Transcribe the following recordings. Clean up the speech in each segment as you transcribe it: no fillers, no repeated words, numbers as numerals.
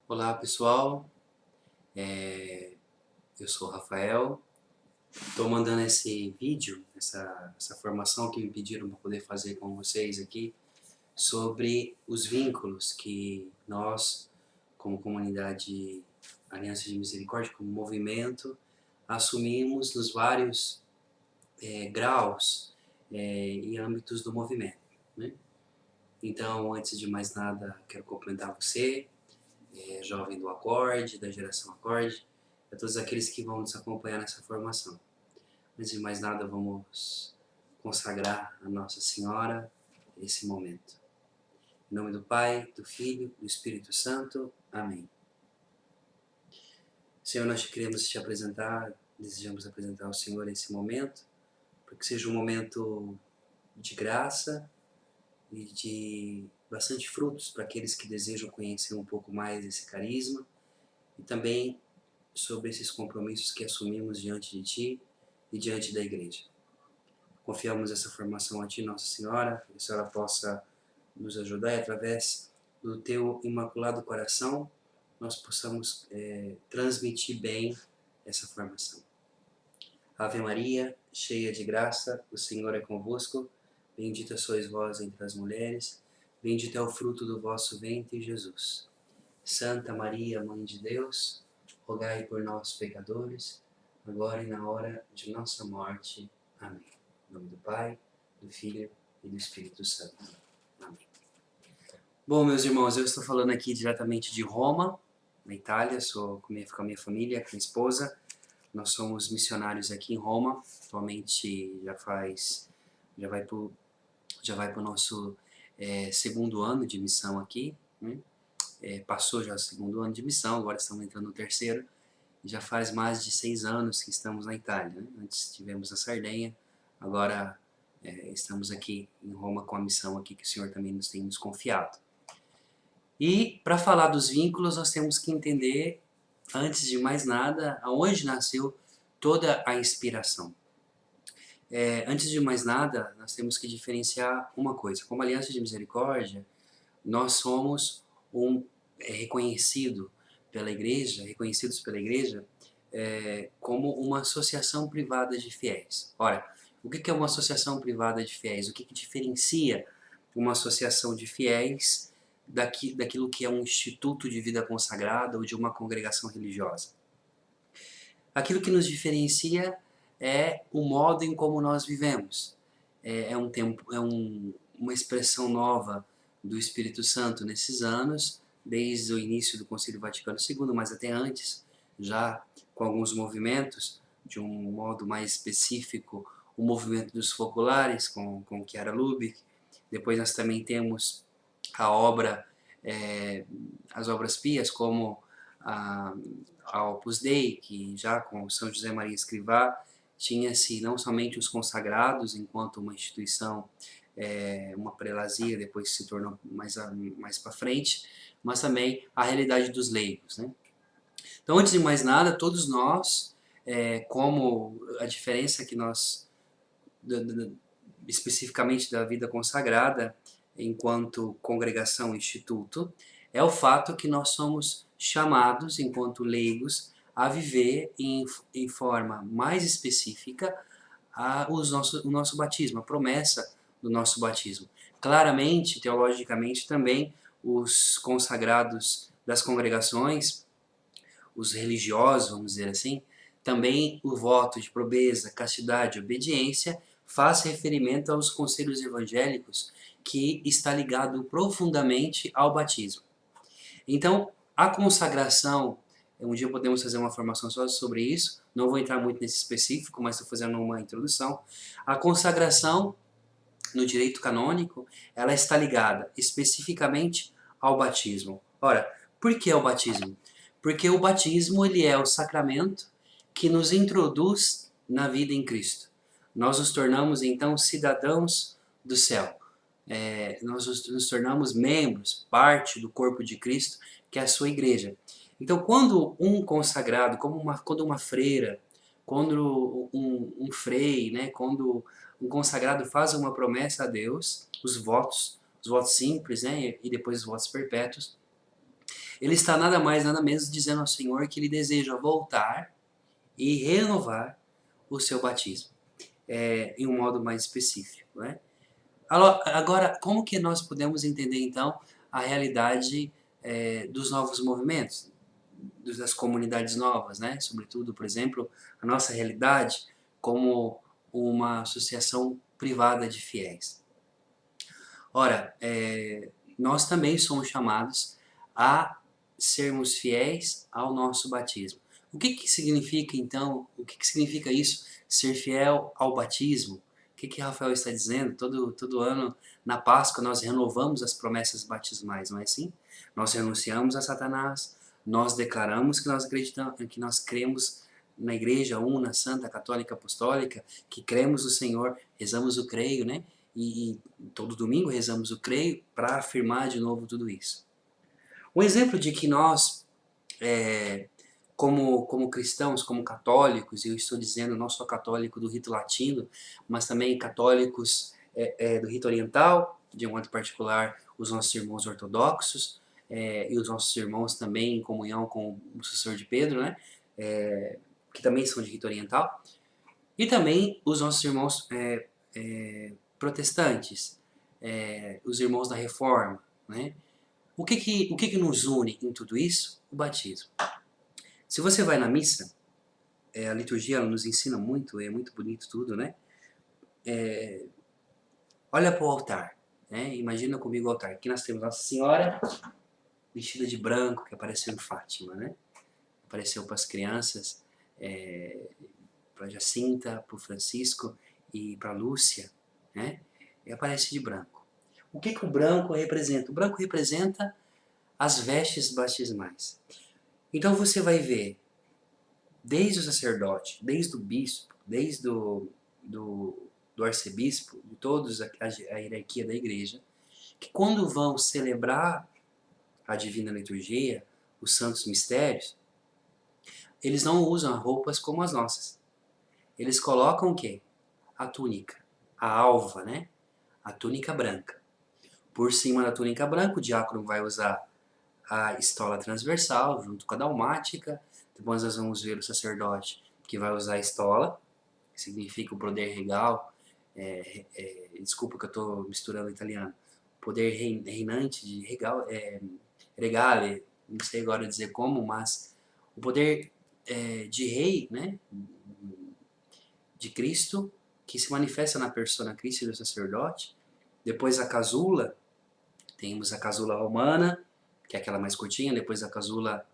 Olá pessoal, eu sou o Rafael, estou mandando esse vídeo, essa formação que me pediram para poder fazer com vocês aqui sobre os vínculos que nós, como comunidade Aliança de Misericórdia, como movimento, assumimos nos vários graus e âmbitos do movimento, né? Então, antes de mais nada, quero cumprimentar você, jovem do acorde, da geração acorde, a todos aqueles que vão nos acompanhar nessa formação. Antes de mais nada, vamos consagrar a Nossa Senhora esse momento. Em nome do Pai, do Filho, do Espírito Santo. Amém. Senhor, nós queremos te apresentar, desejamos apresentar ao Senhor esse momento, para que seja um momento de graça e de bastante frutos para aqueles que desejam conhecer um pouco mais esse carisma e também sobre esses compromissos que assumimos diante de Ti e diante da Igreja. Confiamos essa formação a Ti, Nossa Senhora, que a Senhora possa nos ajudar e através do Teu Imaculado Coração nós possamos transmitir bem essa formação. Ave Maria, cheia de graça, o Senhor é convosco, bendita sois vós entre as mulheres, bendito é o fruto do vosso ventre, Jesus. Santa Maria, Mãe de Deus, rogai por nós, pecadores, agora e na hora de nossa morte. Amém. Em nome do Pai, do Filho e do Espírito Santo. Amém. Bom, meus irmãos, eu estou falando aqui diretamente de Roma, na Itália, sou com a minha família, com a minha esposa. Nós somos missionários aqui em Roma, atualmente já vai para o nosso segundo ano de missão aqui, né? Passou já o segundo ano de missão, agora estamos entrando no terceiro, e já faz mais de 6 anos que estamos na Itália, né? Antes estivemos na Sardenha, agora estamos aqui em Roma com a missão aqui que o Senhor também nos tem nos confiado. E para falar dos vínculos, nós temos que entender, antes de mais nada, aonde nasceu toda a inspiração. Antes de mais nada, nós temos que diferenciar uma coisa. Como Aliança de Misericórdia, nós somos reconhecidos pela Igreja como uma associação privada de fiéis. Ora, o que é uma associação privada de fiéis? O que diferencia uma associação de fiéis daquilo que é um instituto de vida consagrada ou de uma congregação religiosa? Aquilo que nos diferencia é o modo em como nós vivemos. Uma expressão nova do Espírito Santo nesses anos, desde o início do Concílio Vaticano II, mas até antes, já com alguns movimentos, de um modo mais específico, o movimento dos focolares, com Chiara Lubich. Depois nós também temos as obras pias, como a Opus Dei, que já com São José Maria Escrivá tinha-se não somente os consagrados enquanto uma instituição, uma prelazia, depois se tornou mais para frente, mas também a realidade dos leigos, né? Então, antes de mais nada, todos nós, como a diferença que nós, especificamente da vida consagrada, enquanto congregação instituto, é o fato que nós somos chamados, enquanto leigos, a viver em forma mais específica o nosso batismo, a promessa do nosso batismo. Claramente, teologicamente também, os consagrados das congregações, os religiosos, vamos dizer assim, também o voto de pobreza, castidade e obediência faz referimento aos conselhos evangélicos, que está ligado profundamente ao batismo. Então, a consagração, um dia podemos fazer uma formação só sobre isso, não vou entrar muito nesse específico, mas estou fazendo uma introdução. A consagração, no direito canônico, ela está ligada especificamente ao batismo. Ora, por que o batismo? Porque o batismo ele é o sacramento que nos introduz na vida em Cristo. Nós nos tornamos, então, cidadãos do céu. Nós nos tornamos membros, parte do corpo de Cristo, que é a sua igreja. Então, quando um consagrado, quando uma freira, quando um frei, né, quando um consagrado faz uma promessa a Deus, os votos simples, né, e depois os votos perpétuos, Ele está nada mais, nada menos dizendo ao Senhor que ele deseja voltar e renovar o seu batismo, em um modo mais específico, né? Agora, como que nós podemos entender, então, a realidade dos novos movimentos, das comunidades novas, né? Sobretudo, por exemplo, a nossa realidade como uma associação privada de fiéis. Ora, nós também somos chamados a sermos fiéis ao nosso batismo. O que que significa, então, o que que significa isso, ser fiel ao batismo? O que que Rafael está dizendo? Todo ano, na Páscoa, nós renovamos as promessas batismais, não é assim? Nós renunciamos a Satanás, nós declaramos que nós acreditamos, que nós cremos na Igreja Una, Santa, Católica, Apostólica, que cremos no Senhor, rezamos o creio, né? E todo domingo rezamos o creio para afirmar de novo tudo isso. Um exemplo de que nós, como cristãos, como católicos, e eu estou dizendo não só católico do rito latino, mas também católicos do rito oriental, de um modo particular os nossos irmãos ortodoxos, e os nossos irmãos também em comunhão com o sucessor de Pedro, né? Que também são de rito oriental, e também os nossos irmãos protestantes, os irmãos da Reforma, né? O que nos une em tudo isso? O batismo. Se você vai na missa, a liturgia ela nos ensina muito, é muito bonito tudo, né? Olha para o altar, né? Imagina comigo o altar. Aqui nós temos Nossa Senhora vestida de branco, que apareceu em Fátima, né? Apareceu para as crianças, para Jacinta, para o Francisco e para Lúcia, né? E aparece de branco. O que o branco representa? O branco representa as vestes batismais. Então você vai ver, desde o sacerdote, desde o bispo, desde do arcebispo, de todos a hierarquia da igreja, que quando vão celebrar a divina liturgia, os santos mistérios, eles não usam roupas como as nossas. Eles colocam o quê? A túnica, a alva, né? A túnica branca. Por cima da túnica branca, o diácono vai usar a estola transversal, junto com a dalmática. Depois nós vamos ver o sacerdote que vai usar a estola, que significa o poder regal. Desculpa que eu estou misturando italiano. Poder reinante de regal, regale, não sei agora dizer como, mas o poder de rei, né, de Cristo, que se manifesta na persona Cristo do sacerdote. Depois a casula, temos a casula romana, que é aquela mais curtinha, depois a casula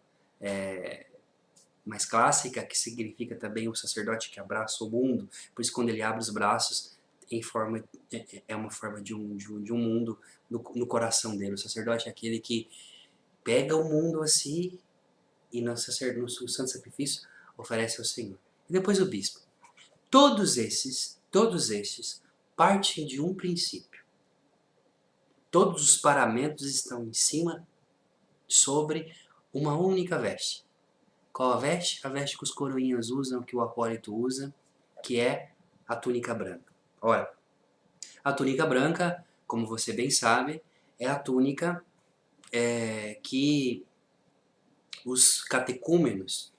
mais clássica, que significa também o sacerdote que abraça o mundo, por isso quando ele abre os braços, é uma forma de um mundo no coração dele. O sacerdote é aquele que pega o mundo assim e no santo sacrifício oferece ao Senhor. E depois o bispo. Todos estes partem de um princípio. Todos os paramentos estão em cima, sobre uma única veste. Qual a veste? A veste que os coroinhas usam, que o acólito usa, que é a túnica branca. Ora, a túnica branca, como você bem sabe, é a túnica que os catecúmenos,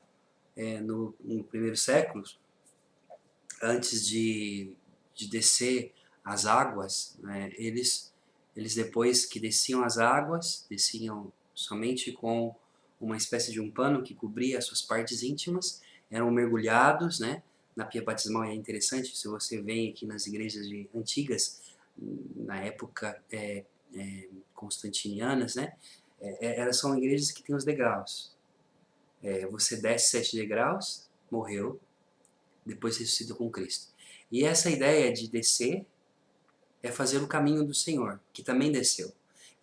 no primeiro século, antes de descer as águas, né, eles depois que desciam as águas, desciam somente com uma espécie de um pano que cobria as suas partes íntimas, eram mergulhados, né, na pia batismal. E é interessante, se você vem aqui nas igrejas antigas, na época constantinianas, né, elas são igrejas que têm os degraus. Você desce 7 degraus, morreu, depois ressuscita com Cristo. E essa ideia de descer é fazer o caminho do Senhor, que também desceu.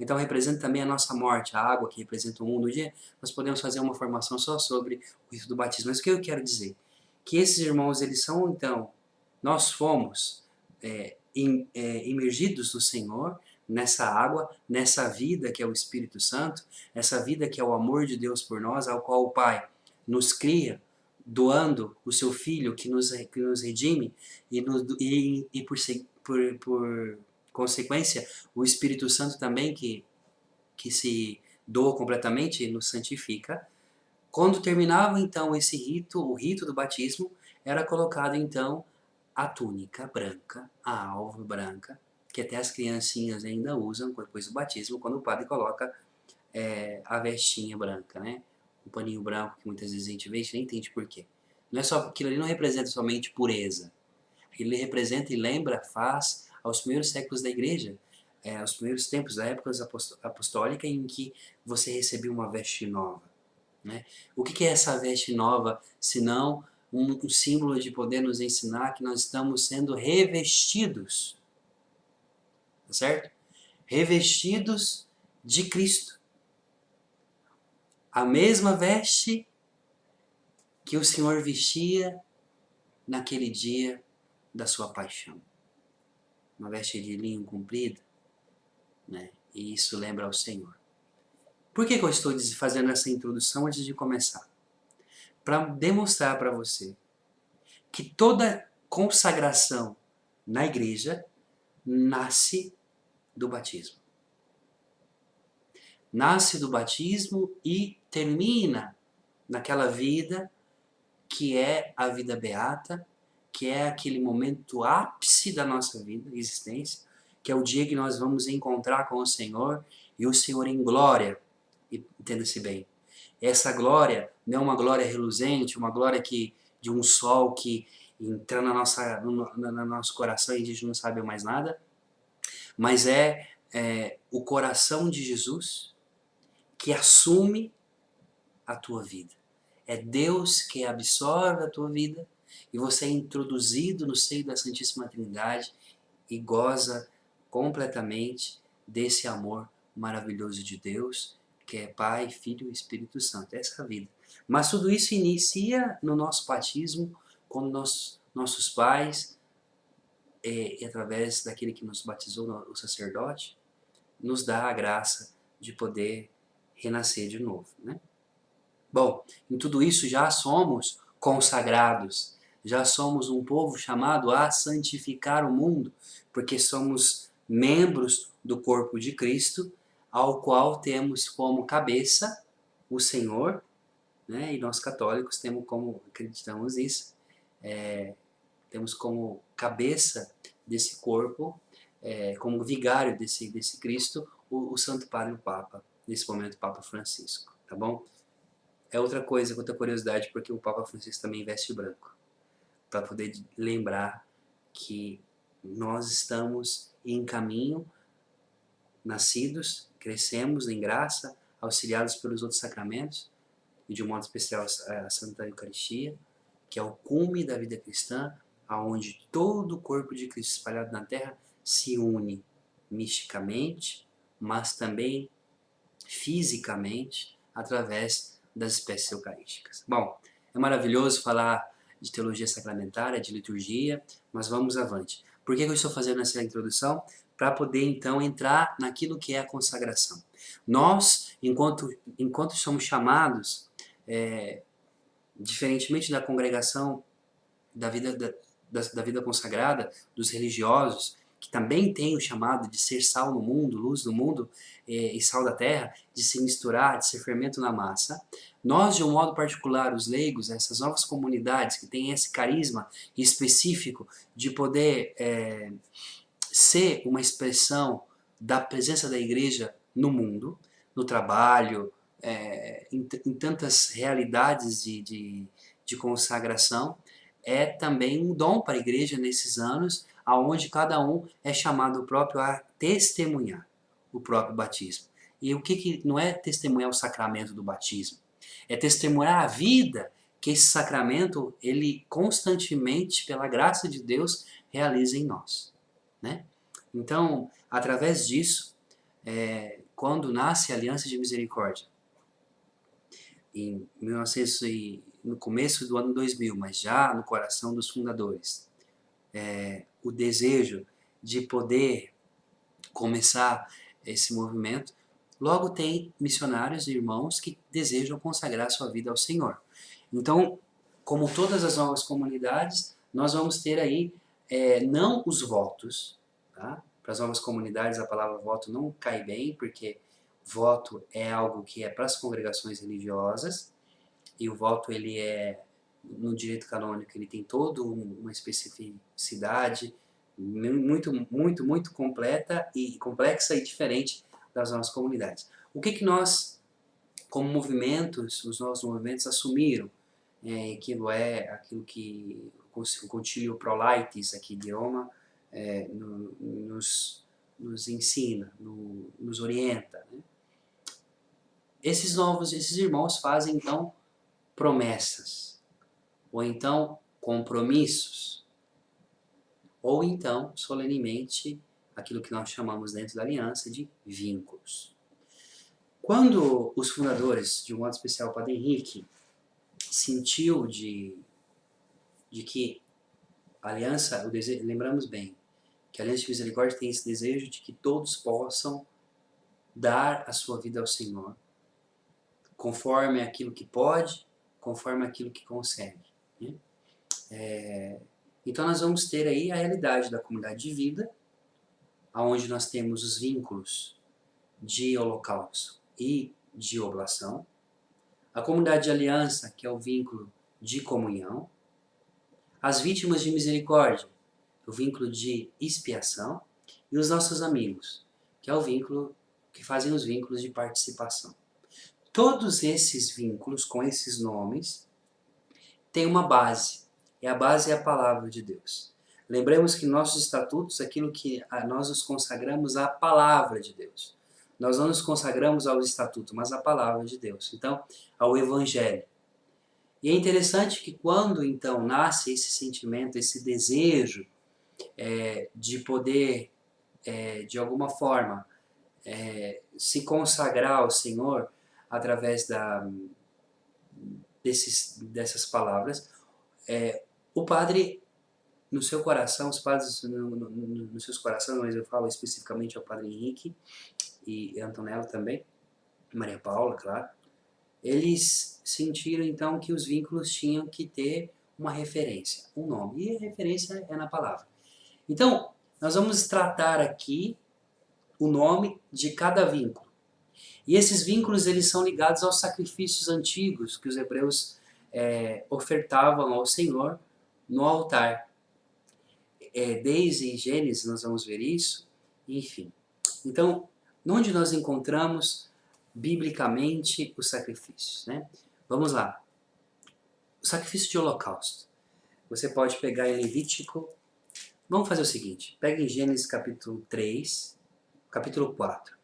Então representa também a nossa morte, a água que representa o mundo. Um dia nós podemos fazer uma formação só sobre o rito do batismo. Mas o que eu quero dizer? Que esses irmãos, eles são então, nós fomos imergidos no Senhor, nessa água, nessa vida que é o Espírito Santo, essa vida que é o amor de Deus por nós, ao qual o Pai nos cria, doando o seu Filho que nos redime, e por consequência, o Espírito Santo também que se doa completamente e nos santifica. Quando terminava então esse rito, o rito do batismo, era colocado então a túnica branca, a alva branca, que até as criancinhas ainda usam depois do batismo, quando o padre coloca a vestinha branca, né? O paninho branco que muitas vezes a gente vê, a gente nem entende por quê. Não é só, aquilo ali não representa somente pureza. Ele representa e lembra, faz aos primeiros séculos da igreja, aos primeiros tempos da época apostólica, em que você recebia uma veste nova. Né? O que é essa veste nova, senão um símbolo de poder nos ensinar que nós estamos sendo revestidos, tá certo? Revestidos de Cristo. A mesma veste que o Senhor vestia naquele dia da sua paixão. Uma veste de linho comprida, né? E isso lembra ao Senhor. Por que eu estou fazendo essa introdução antes de começar? Para demonstrar para você que toda consagração na igreja nasce do batismo. Nasce do batismo e termina naquela vida que é a vida beata, que é aquele momento ápice da nossa vida, existência, que é o dia que nós vamos encontrar com o Senhor e o Senhor em glória. Entenda-se bem. Essa glória não é uma glória reluzente, uma glória de um sol que entra no nosso coração e a gente não sabe mais nada, mas o coração de Jesus que assume a tua vida. É Deus que absorve a tua vida e você é introduzido no seio da Santíssima Trindade e goza completamente desse amor maravilhoso de Deus, que é Pai, Filho e Espírito Santo. Essa é a vida. Mas tudo isso inicia no nosso batismo, quando nossos pais, e através daquele que nos batizou, o sacerdote, nos dá a graça de poder renascer de novo, né? Bom, em tudo isso já somos consagrados, já somos um povo chamado a santificar o mundo, porque somos membros do corpo de Cristo, ao qual temos como cabeça o Senhor, né? E nós católicos temos como, acreditamos nisso, temos como cabeça desse corpo, como vigário desse Cristo, o Santo Padre, o Papa, nesse momento o Papa Francisco, tá bom? É outra coisa, outra curiosidade, porque o Papa Francisco também veste branco, para poder lembrar que nós estamos em caminho, nascidos, crescemos em graça, auxiliados pelos outros sacramentos, e de um modo especial a Santa Eucaristia, que é o cume da vida cristã, aonde todo o corpo de Cristo espalhado na terra se une misticamente, mas também fisicamente, através das espécies eucarísticas. Bom, é maravilhoso falar de teologia sacramentária, de liturgia, mas vamos avante. Por que eu estou fazendo essa introdução? Para poder então entrar naquilo que é a consagração. Nós, enquanto somos chamados, diferentemente da congregação da vida consagrada, dos religiosos, que também tem o chamado de ser sal no mundo, luz do mundo e sal da terra, de se misturar, de ser fermento na massa. Nós, de um modo particular, os leigos, essas novas comunidades que têm esse carisma específico de poder ser uma expressão da presença da igreja no mundo, no trabalho, em tantas realidades de consagração, é também um dom para a igreja nesses anos, aonde cada um é chamado próprio a testemunhar o próprio batismo. E o que não é testemunhar o sacramento do batismo? É testemunhar a vida que esse sacramento, ele constantemente, pela graça de Deus, realiza em nós, né? Então, através disso, quando nasce a Aliança de Misericórdia, em 1900 no começo do ano 2000, mas já no coração dos fundadores, o desejo de poder começar esse movimento, logo tem missionários e irmãos que desejam consagrar sua vida ao Senhor. Então, como todas as novas comunidades, nós vamos ter aí não os votos, tá? Para as novas comunidades a palavra voto não cai bem, porque voto é algo que é para as congregações religiosas, e o voto ele é, no direito canônico, ele tem toda uma especificidade muito completa e complexa e diferente das nossas comunidades. O que nós, como movimentos, os nossos movimentos assumiram? Aquilo que o Concílio Pro Laicis aqui de Roma nos ensina, nos orienta, né? Esses irmãos fazem então promessas, ou então compromissos, ou então solenemente aquilo que nós chamamos dentro da aliança de vínculos. Quando os fundadores, de um modo especial o Padre Henrique, sentiu de que a aliança, lembramos bem, que a aliança de misericórdia tem esse desejo de que todos possam dar a sua vida ao Senhor, conforme aquilo que pode, conforme aquilo que consegue, né? Então nós vamos ter aí a realidade da comunidade de vida, onde nós temos os vínculos de holocausto e de oblação, a comunidade de aliança, que é o vínculo de comunhão, as vítimas de misericórdia, o vínculo de expiação, e os nossos amigos, que é o vínculo que fazem os vínculos de participação. Todos esses vínculos, com esses nomes, têm uma base, e a base é a palavra de Deus. Lembremos que nossos estatutos, aquilo que nós nos consagramos à palavra de Deus. Nós não nos consagramos ao estatuto, mas à palavra de Deus. Então, ao Evangelho. E é interessante que quando, então, nasce esse sentimento, esse desejo de poder, de alguma forma, se consagrar ao Senhor através dessas palavras, o padre, no seu coração, os padres nos seus corações, mas eu falo especificamente ao Padre Henrique e Antonello também, Maria Paula, claro, eles sentiram então que os vínculos tinham que ter uma referência, um nome, e a referência é na palavra. Então, nós vamos tratar aqui o nome de cada vínculo. E esses vínculos eles são ligados aos sacrifícios antigos que os hebreus ofertavam ao Senhor no altar. Desde Gênesis nós vamos ver isso, enfim. Então, onde nós encontramos biblicamente os sacrifícios, né? Vamos lá. O sacrifício de holocausto. Você pode pegar em Levítico. Vamos fazer o seguinte. Pega em Gênesis capítulo 3, capítulo 4.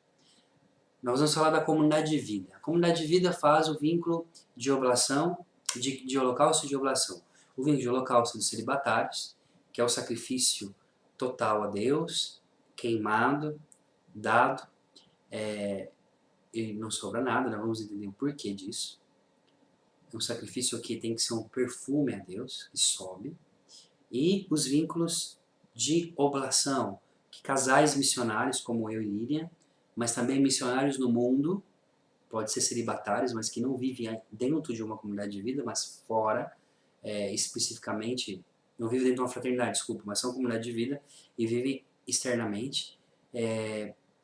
Nós vamos falar da comunidade de vida. A comunidade de vida faz o vínculo de oblação, de holocausto e de oblação. O vínculo de holocausto dos celibatários, que é o sacrifício total a Deus, queimado, dado, e não sobra nada, nós vamos entender o porquê disso. É um sacrifício que tem que ser um perfume a Deus, que sobe. E os vínculos de oblação, que casais missionários, como eu e Lilian, mas também missionários no mundo, pode ser celibatários, mas que não vivem dentro de uma comunidade de vida, mas fora, especificamente, não vivem dentro de uma fraternidade, desculpa, mas são comunidade de vida e vivem externamente,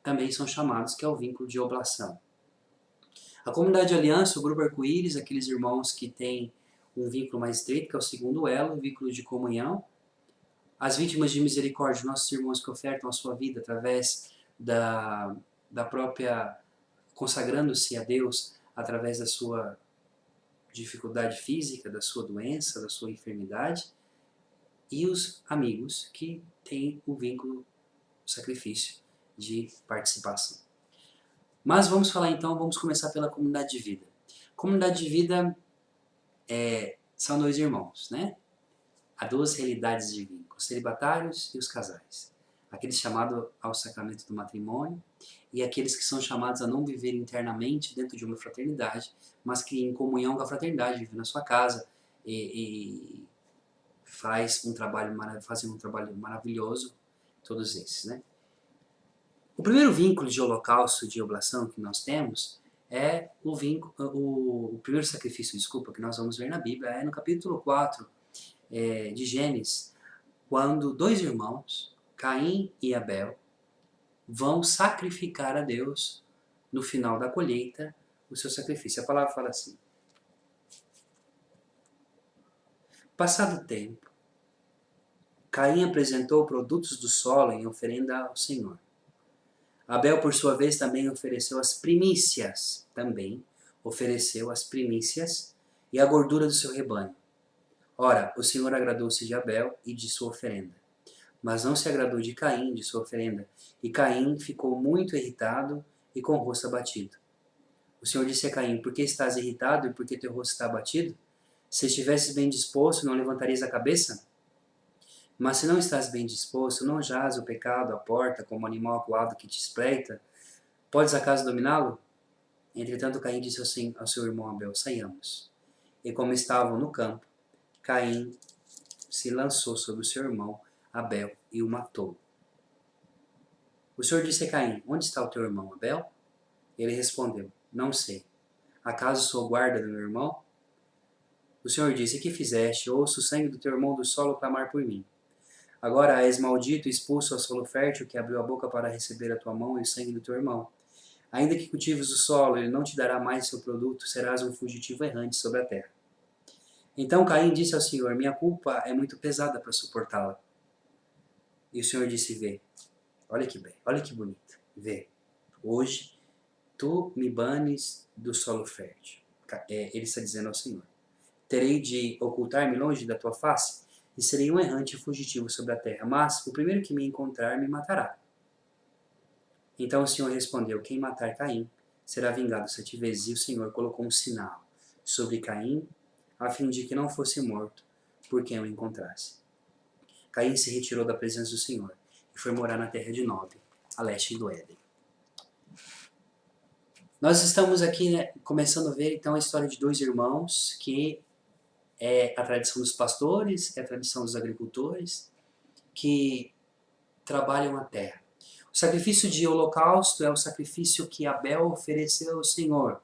também são chamados, que é o vínculo de oblação. A comunidade de aliança, o grupo arco-íris, aqueles irmãos que têm um vínculo mais estreito, que é o segundo elo, o vínculo de comunhão. As vítimas de misericórdia, nossos irmãos que ofertam a sua vida através da própria, consagrando-se a Deus através da sua dificuldade física, da sua doença, da sua enfermidade. E os amigos que têm o vínculo, o sacrifício de participação. Mas vamos falar então, vamos começar pela comunidade de vida. Comunidade de vida são dois irmãos, né? Há duas realidades de vínculo, os celibatários e os casais. Aqueles chamados ao sacramento do matrimônio e aqueles que são chamados a não viver internamente dentro de uma fraternidade, mas que em comunhão com a fraternidade vivem na sua casa e fazem um trabalho maravilhoso, todos esses, né? O primeiro vínculo de holocausto, de oblação que nós temos é o primeiro sacrifício, que nós vamos ver na Bíblia, é no capítulo 4 de Gênesis, quando dois irmãos, Caim e Abel, vão sacrificar a Deus no final da colheita o seu sacrifício. A palavra fala assim: passado o tempo, Caim apresentou produtos do solo em oferenda ao Senhor. Abel, por sua vez, também ofereceu as primícias, e a gordura do seu rebanho. Ora, o Senhor agradou-se de Abel e de sua oferenda, mas não se agradou de Caim e de sua oferenda, e Caim ficou muito irritado e com o rosto abatido. O Senhor disse a Caim: por que estás irritado e por que teu rosto está abatido? Se estivesses bem disposto, não levantarias a cabeça? Mas se não estás bem disposto, não jaz o pecado à porta como animal acuado que te espreita, podes acaso dominá-lo? Entretanto, Caim disse ao seu irmão Abel: saiamos. E como estavam no campo, Caim se lançou sobre o seu irmão Abel e o matou. O Senhor disse a Caim: onde está o teu irmão Abel? Ele respondeu: não sei. Acaso sou guarda do meu irmão? O Senhor disse: que fizeste? Ouço o sangue do teu irmão do solo clamar por mim. Agora és maldito e expulso ao solo fértil que abriu a boca para receber a tua mão e o sangue do teu irmão. Ainda que cultives o solo, ele não te dará mais seu produto, serás um fugitivo errante sobre a terra. Então Caim disse ao Senhor: minha culpa é muito pesada para suportá-la. E o Senhor disse: vê, olha que bem, olha que bonito, vê, hoje tu me banes do solo fértil. Ele está dizendo ao Senhor: terei de ocultar-me longe da tua face e serei um errante fugitivo sobre a terra, mas o primeiro que me encontrar me matará. Então o Senhor respondeu: quem matar Caim será vingado 7 vezes. E o Senhor colocou um sinal sobre Caim, a fim de que não fosse morto por quem o encontrasse. Caim se retirou da presença do Senhor e foi morar na terra de Nob, a leste do Éden. Nós estamos aqui, começando a ver então a história de 2 irmãos, que é a tradição dos pastores, é a tradição dos agricultores, que trabalham a terra. O sacrifício de holocausto é o sacrifício que Abel ofereceu ao Senhor.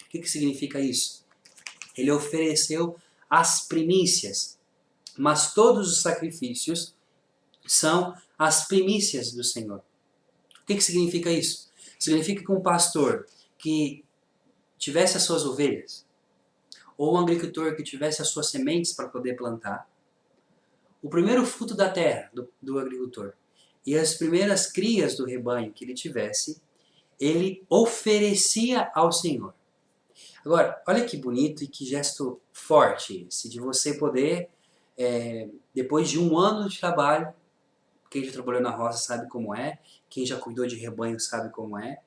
O que significa isso? Ele ofereceu as primícias, mas todos os sacrifícios são as primícias do Senhor. O que significa isso? Significa que um pastor que tivesse as suas ovelhas, ou um agricultor que tivesse as suas sementes para poder plantar, o primeiro fruto da terra do agricultor e as primeiras crias do rebanho que ele tivesse, ele oferecia ao Senhor. Agora, olha que bonito e que gesto forte esse, de você poder, depois de 1 ano de trabalho, quem já trabalhou na roça sabe como é, quem já cuidou de rebanho sabe como é,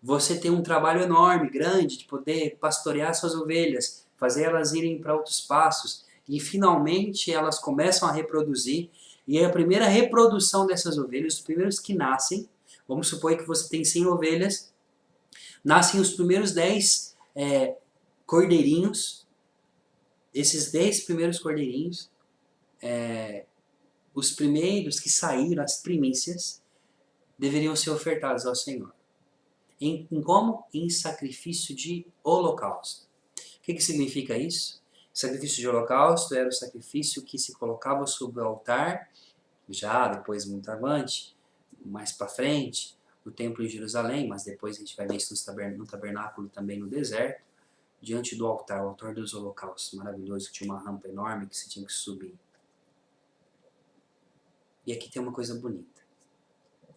você tem um trabalho enorme, grande, de poder pastorear suas ovelhas, fazer elas irem para outros pastos, e finalmente elas começam a reproduzir, e a primeira reprodução dessas ovelhas, os primeiros que nascem, vamos supor que você tem 100 ovelhas, nascem os primeiros 10 cordeirinhos, esses 10 primeiros cordeirinhos, os primeiros que saíram, as primícias, deveriam ser ofertados ao Senhor. Em como? Em sacrifício de holocausto. O que significa isso? O sacrifício de holocausto era o sacrifício que se colocava sobre o altar, já depois muito avante, mais para frente, no templo em Jerusalém, mas depois a gente vai ver isso no tabernáculo também no deserto, diante do altar, o altar dos holocaustos, maravilhoso, que tinha uma rampa enorme que você tinha que subir. E aqui tem uma coisa bonita.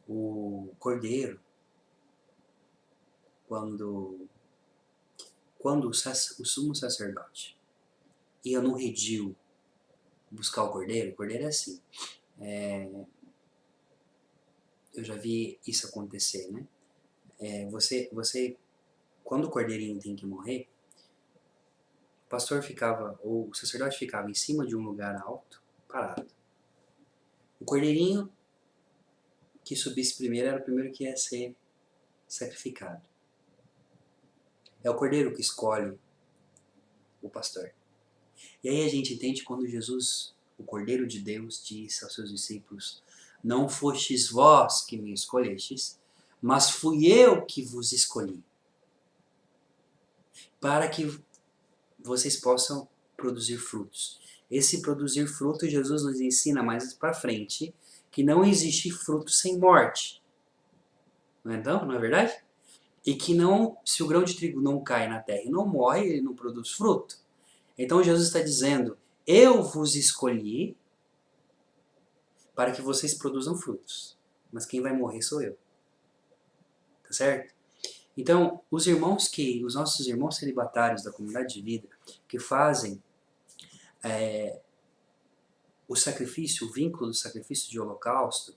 O cordeiro, quando o sumo sacerdote ia no redil buscar o cordeiro é assim. Eu já vi isso acontecer, né? Quando o cordeirinho tem que morrer, o pastor ficava, ou o sacerdote ficava em cima de um lugar alto, parado. O cordeirinho que subisse primeiro era o primeiro que ia ser sacrificado. É o cordeiro que escolhe o pastor. E aí a gente entende quando Jesus, o Cordeiro de Deus, disse aos seus discípulos: não fostes vós que me escolhestes, mas fui eu que vos escolhi, para que vocês possam produzir frutos. Esse produzir frutos, Jesus nos ensina mais para frente, que não existe fruto sem morte. Não é então? Não é verdade? e que não, se o grão de trigo não cai na terra e não morre, ele não produz fruto. Então Jesus está dizendo, eu vos escolhi para que vocês produzam frutos, mas quem vai morrer sou eu. Tá certo? Então, os nossos irmãos celibatários da comunidade de vida, que fazem o sacrifício, o vínculo do sacrifício de holocausto,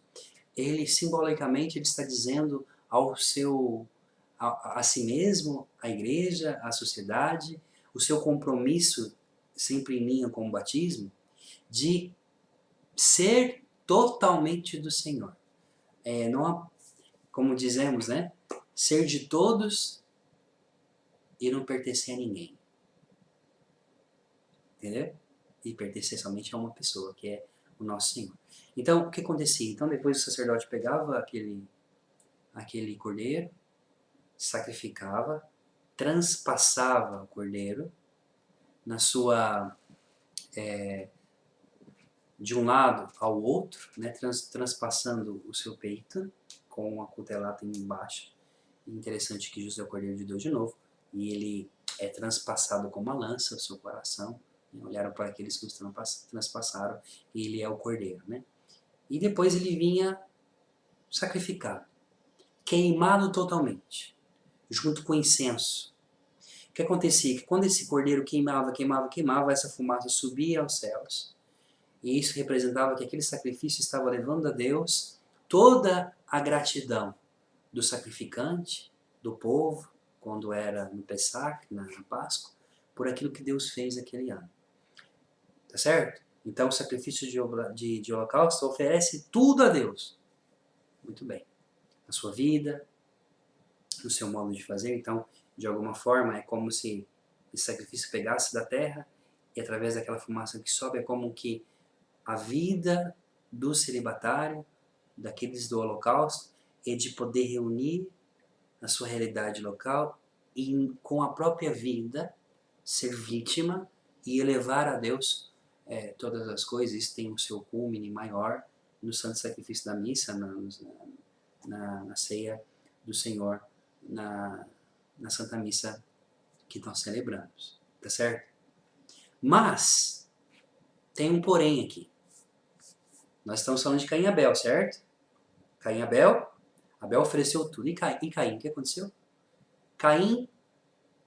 ele simbolicamente ele está dizendo a si mesmo, à igreja, à sociedade, o seu compromisso, sempre em linha com o batismo, de ser totalmente do Senhor. Não, como dizemos, né? Ser de todos e não pertencer a ninguém. Entendeu? E pertencer somente a uma pessoa, que é o nosso Senhor. Então, o que acontecia? Então, depois o sacerdote pegava aquele cordeiro, sacrificava, transpassava o cordeiro na sua de um lado ao outro, né, transpassando o seu peito com a cutelata embaixo. Interessante que José é o Cordeiro de Deus de novo, e ele é transpassado com uma lança, o seu coração. Olharam para aqueles que os transpassaram, e ele é o Cordeiro, né? E depois ele vinha sacrificado, queimado totalmente, junto com incenso. O que acontecia? Que quando esse cordeiro queimava, essa fumaça subia aos céus. E isso representava que aquele sacrifício estava levando a Deus toda a gratidão do sacrificante, do povo, quando era no Pessach, na Páscoa, por aquilo que Deus fez aquele ano. Tá certo? Então o sacrifício de holocausto oferece tudo a Deus. Muito bem. Na sua vida, no seu modo de fazer. Então, de alguma forma, é como se esse sacrifício pegasse da terra e através daquela fumaça que sobe, é como que a vida do celibatário, daqueles do holocausto, é de poder reunir a sua realidade local e com a própria vida ser vítima e elevar a Deus todas as coisas. Isso tem o seu culmine maior no santo sacrifício da missa, na ceia do Senhor, na Santa Missa que nós celebramos, tá certo? Mas tem um porém aqui. Nós estamos falando de Caim e Abel, certo? Caim e Abel ofereceu tudo. E Caim, o que aconteceu? Caim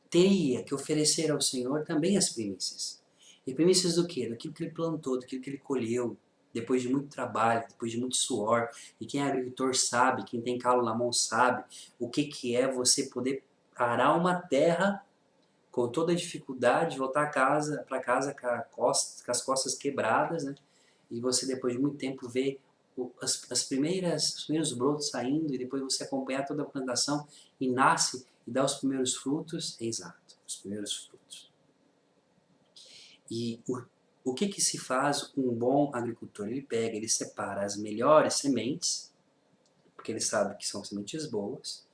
teria que oferecer ao Senhor também as primícias. E primícias do quê? Daquilo que ele plantou, daquilo que ele colheu, depois de muito trabalho, depois de muito suor. E quem é agricultor sabe, quem tem calo na mão sabe o que é você poder arar uma terra com toda a dificuldade, voltar para casa com as costas quebradas, né? E você depois de muito tempo vê os primeiros brotos saindo e depois você acompanhar toda a plantação e nasce e dá os primeiros frutos, exato, os primeiros frutos. E o que se faz um bom agricultor? Ele pega, ele separa as melhores sementes, porque ele sabe que são sementes boas,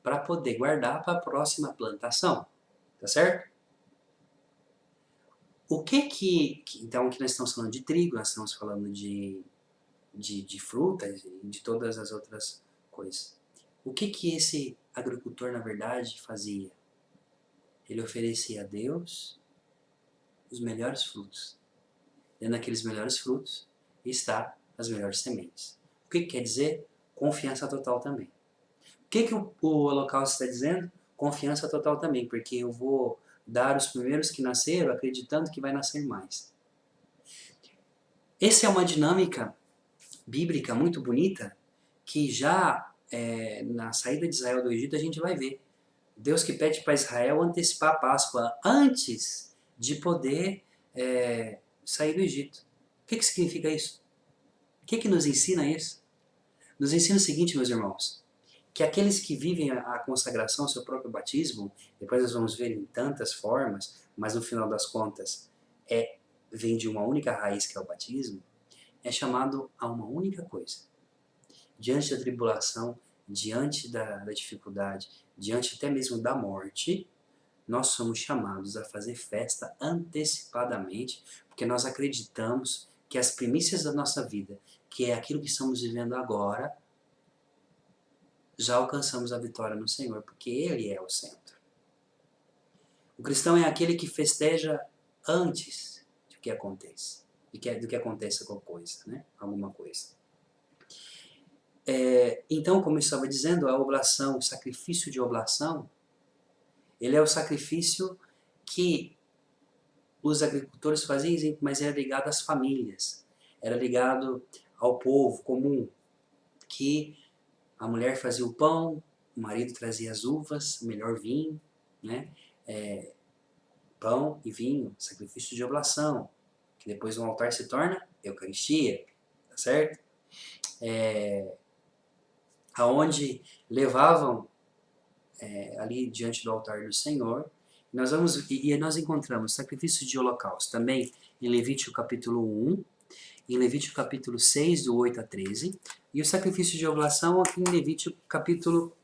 para poder guardar para a próxima plantação, tá certo? Então, aqui nós estamos falando de trigo, nós estamos falando de frutas e de todas as outras coisas. O que esse agricultor, na verdade, fazia? Ele oferecia a Deus os melhores frutos. Dentro daqueles melhores frutos está as melhores sementes. O que quer dizer? Confiança total também. O que o holocausto está dizendo? Confiança total também, porque eu vou dar os primeiros que nasceram acreditando que vai nascer mais. Essa é uma dinâmica bíblica muito bonita que já na saída de Israel do Egito a gente vai ver. Deus que pede para Israel antecipar a Páscoa antes de poder sair do Egito. O que significa isso? O que nos ensina isso? Nos ensina o seguinte, meus irmãos, que aqueles que vivem a consagração, o seu próprio batismo, depois nós vamos ver em tantas formas, mas no final das contas vem de uma única raiz que é o batismo, é chamado a uma única coisa. Diante da tribulação, diante da dificuldade, diante até mesmo da morte, nós somos chamados a fazer festa antecipadamente, porque nós acreditamos que as primícias da nossa vida, que é aquilo que estamos vivendo agora, já alcançamos a vitória no Senhor, porque Ele é o centro. O cristão é aquele que festeja antes do que aconteça, do que aconteça com alguma coisa. Então, como eu estava dizendo, a oblação, o sacrifício de oblação, ele é o sacrifício que os agricultores faziam, mas era ligado às famílias, era ligado ao povo comum, que a mulher fazia o pão, o marido trazia as uvas, o melhor vinho, né? Pão e vinho, sacrifício de oblação, que depois no altar se torna Eucaristia, tá certo? Aonde levavam ali diante do altar do Senhor, nós encontramos sacrifício de holocausto também em Levítico capítulo 1, em Levítico capítulo 6, do 8 a 13, e o sacrifício de oblação aqui em Levítico capítulo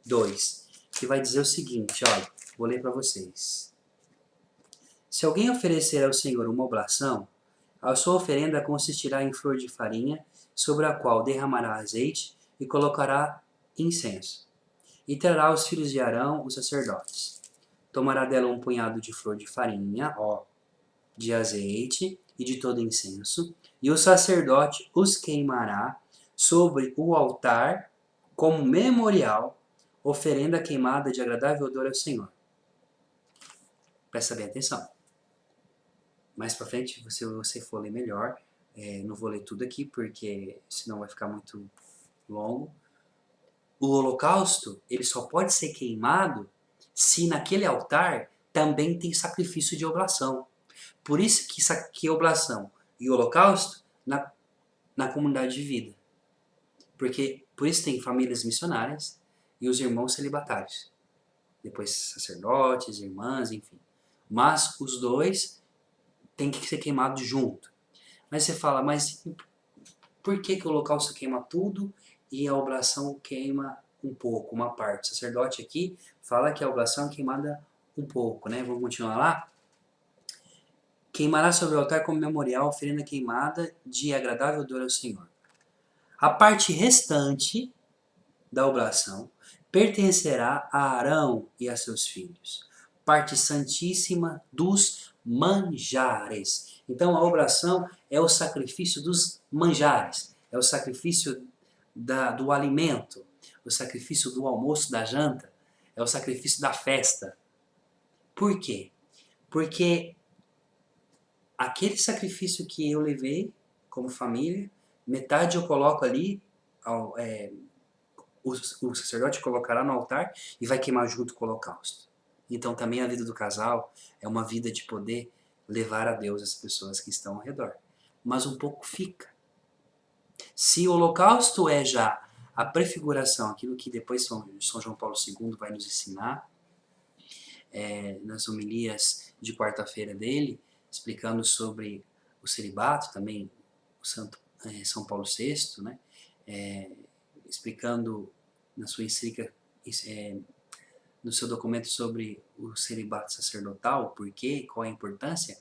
2, que vai dizer o seguinte, olha, vou ler para vocês. Se alguém oferecer ao Senhor uma oblação, a sua oferenda consistirá em flor de farinha, sobre a qual derramará azeite e colocará incenso. E trará os filhos de Arão, os sacerdotes. Tomará dela um punhado de flor de farinha, de azeite e de todo incenso, e o sacerdote os queimará sobre o altar como memorial, oferenda queimada de agradável odor ao Senhor. Presta bem atenção. Mais pra frente, se você for ler melhor, não vou ler tudo aqui, porque senão vai ficar muito longo. O holocausto, ele só pode ser queimado se naquele altar também tem sacrifício de oblação. Por isso que oblação e holocausto na comunidade de vida. Porque por isso tem famílias missionárias e os irmãos celibatários. Depois sacerdotes, irmãs, enfim. Mas os dois têm que ser queimados junto. Mas você fala, mas por que o holocausto queima tudo e a oblação queima um pouco, uma parte? O sacerdote aqui fala que a oblação é queimada um pouco, né? Vamos continuar lá? Queimará sobre o altar como memorial oferenda queimada de agradável odor ao Senhor. A parte restante da oblação pertencerá a Arão e a seus filhos. Parte santíssima dos manjares. Então a oblação é o sacrifício dos manjares, é o sacrifício do alimento, o sacrifício do almoço, da janta, é o sacrifício da festa. Por quê? Porque aquele sacrifício que eu levei como família, metade eu coloco ali, o sacerdote colocará no altar e vai queimar junto com o holocausto. Então também a vida do casal é uma vida de poder levar a Deus as pessoas que estão ao redor. Mas um pouco fica. Se o holocausto é já a prefiguração, aquilo que depois São João Paulo II vai nos ensinar, nas homilias de quarta-feira dele, explicando sobre o celibato, também o São Paulo VI, né? Explicando na sua encíclica, no seu documento sobre o celibato sacerdotal, o porquê, qual a importância,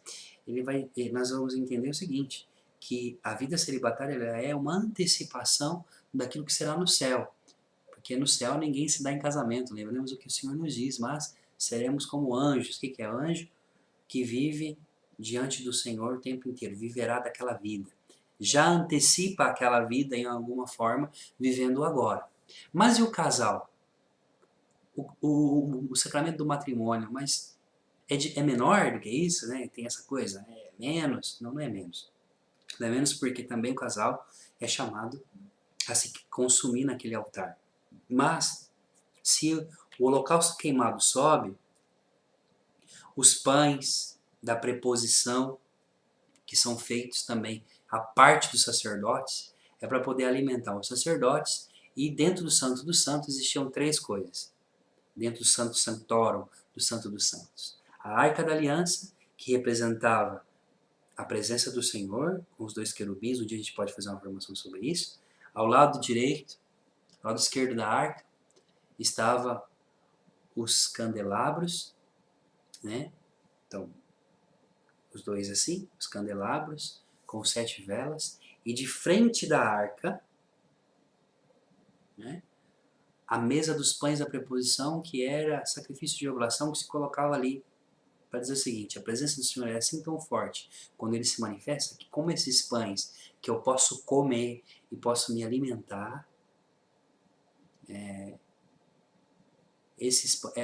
nós vamos entender o seguinte, que a vida celibatária ela é uma antecipação daquilo que será no céu. Porque no céu ninguém se dá em casamento, lembramos o que o Senhor nos diz, mas seremos como anjos. O que é anjo? Que vive diante do Senhor o tempo inteiro, viverá daquela vida. Já antecipa aquela vida em alguma forma, vivendo agora. Mas e o casal? O sacramento do matrimônio, mas é menor do que isso, né? Tem essa coisa, é menos? Não é menos. Não é menos porque também o casal é chamado a se consumir naquele altar. Mas, se o holocausto queimado sobe, os pães da preposição, que são feitos também a parte dos sacerdotes, é para poder alimentar os sacerdotes, e dentro do Santo dos Santos existiam 3 coisas. Dentro do Santo Sanctorum, do Santo dos Santos. A Arca da Aliança, que representava a presença do Senhor, com os 2 querubins, um dia a gente pode fazer uma informação sobre isso. Ao lado direito, ao lado esquerdo da arca, estava os candelabros, né? Então, os 2 assim, os candelabros, com 7 velas, e de frente da arca, né? a mesa dos pães da preposição, que era sacrifício de oblação que se colocava ali para dizer o seguinte: a presença do Senhor é assim tão forte quando Ele se manifesta, que como esses pães que eu posso comer e posso me alimentar,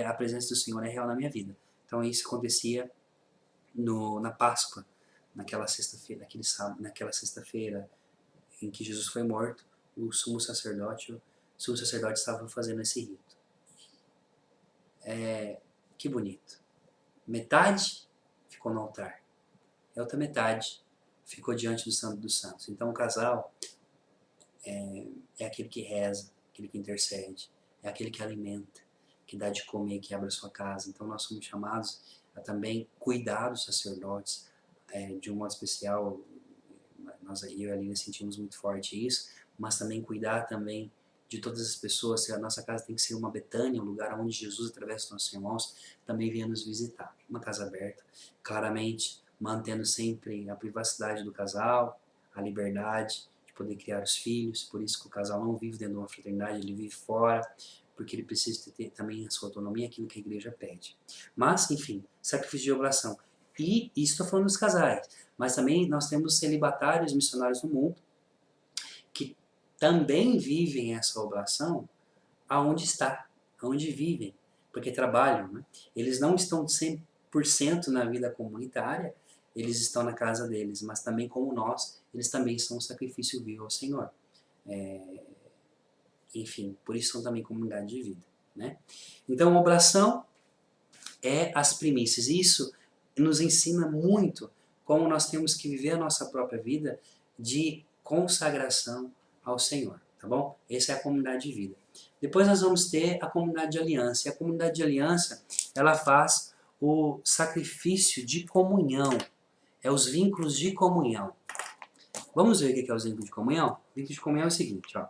a presença do Senhor é real na minha vida. Então isso acontecia na Páscoa, naquela sexta-feira, naquela sexta-feira em que Jesus foi morto, o sumo sacerdote estava fazendo esse rito. Que bonito. Metade ficou no altar, a outra metade ficou diante do Santo dos Santos. Então o casal é aquele que reza, aquele que intercede, é aquele que alimenta, que dá de comer, que abre a sua casa. Então nós somos chamados a também cuidar dos sacerdotes, de um modo especial. Eu e a Aline sentimos muito forte isso, mas também cuidar também de todas as pessoas. A nossa casa tem que ser uma Betânia, um lugar onde Jesus, através dos nossos irmãos, também venha nos visitar. Uma casa aberta, claramente mantendo sempre a privacidade do casal, a liberdade de poder criar os filhos. Por isso que o casal não vive dentro de uma fraternidade, ele vive fora, porque ele precisa ter também a sua autonomia, aquilo que a igreja pede. Mas, enfim, sacrifício de oblação. E isso estou falando dos casais, mas também nós temos celibatários missionários no mundo que também vivem essa oblação aonde vivem, porque trabalham, né? Eles não estão 100% na vida comunitária, eles estão na casa deles, mas também como nós, eles também são um sacrifício vivo ao Senhor. Enfim, por isso são também comunidade de vida, né? Então, a oblação é as primícias. Isso nos ensina muito como nós temos que viver a nossa própria vida de consagração ao Senhor, tá bom? Essa é a comunidade de vida. Depois nós vamos ter a comunidade de aliança. E a comunidade de aliança, ela faz o sacrifício de comunhão. É os vínculos de comunhão. Vamos ver o que é os vínculos de comunhão? O vínculo de comunhão é o seguinte, ó.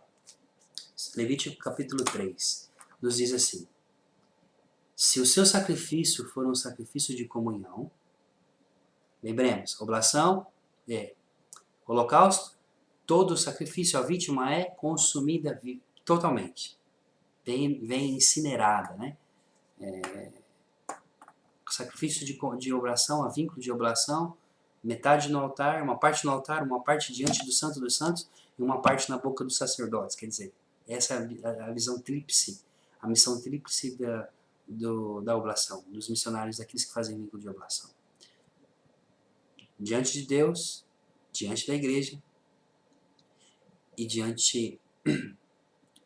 Levítico capítulo 3 nos diz assim: se o seu sacrifício for um sacrifício de comunhão, lembremos, oblação é holocausto, todo o sacrifício, a vítima é consumida totalmente, vem incinerada, né? Sacrifício de oblação, a vínculo de oblação, metade no altar, uma parte diante do Santo dos Santos e uma parte na boca dos sacerdotes. Quer dizer, essa é a visão tríplice, a missão tríplice da oblação, dos missionários, daqueles que fazem vínculo de oblação. Diante de Deus, diante da igreja e diante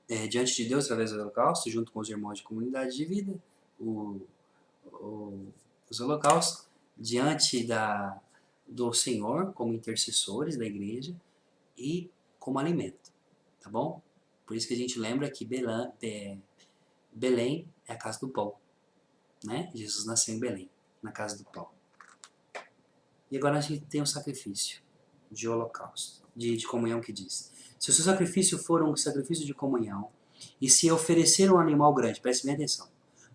de Deus através do holocausto, junto com os irmãos de comunidade de vida, os holocaustos, diante do Senhor como intercessores da igreja e como alimento, tá bom? Por isso que a gente lembra que Belém é a casa do pão, né? Jesus nasceu em Belém, na casa do pão. E agora a gente tem um sacrifício de holocausto, de comunhão, que diz: se o seu sacrifício for um sacrifício de comunhão, e se oferecer um animal grande, preste bem atenção,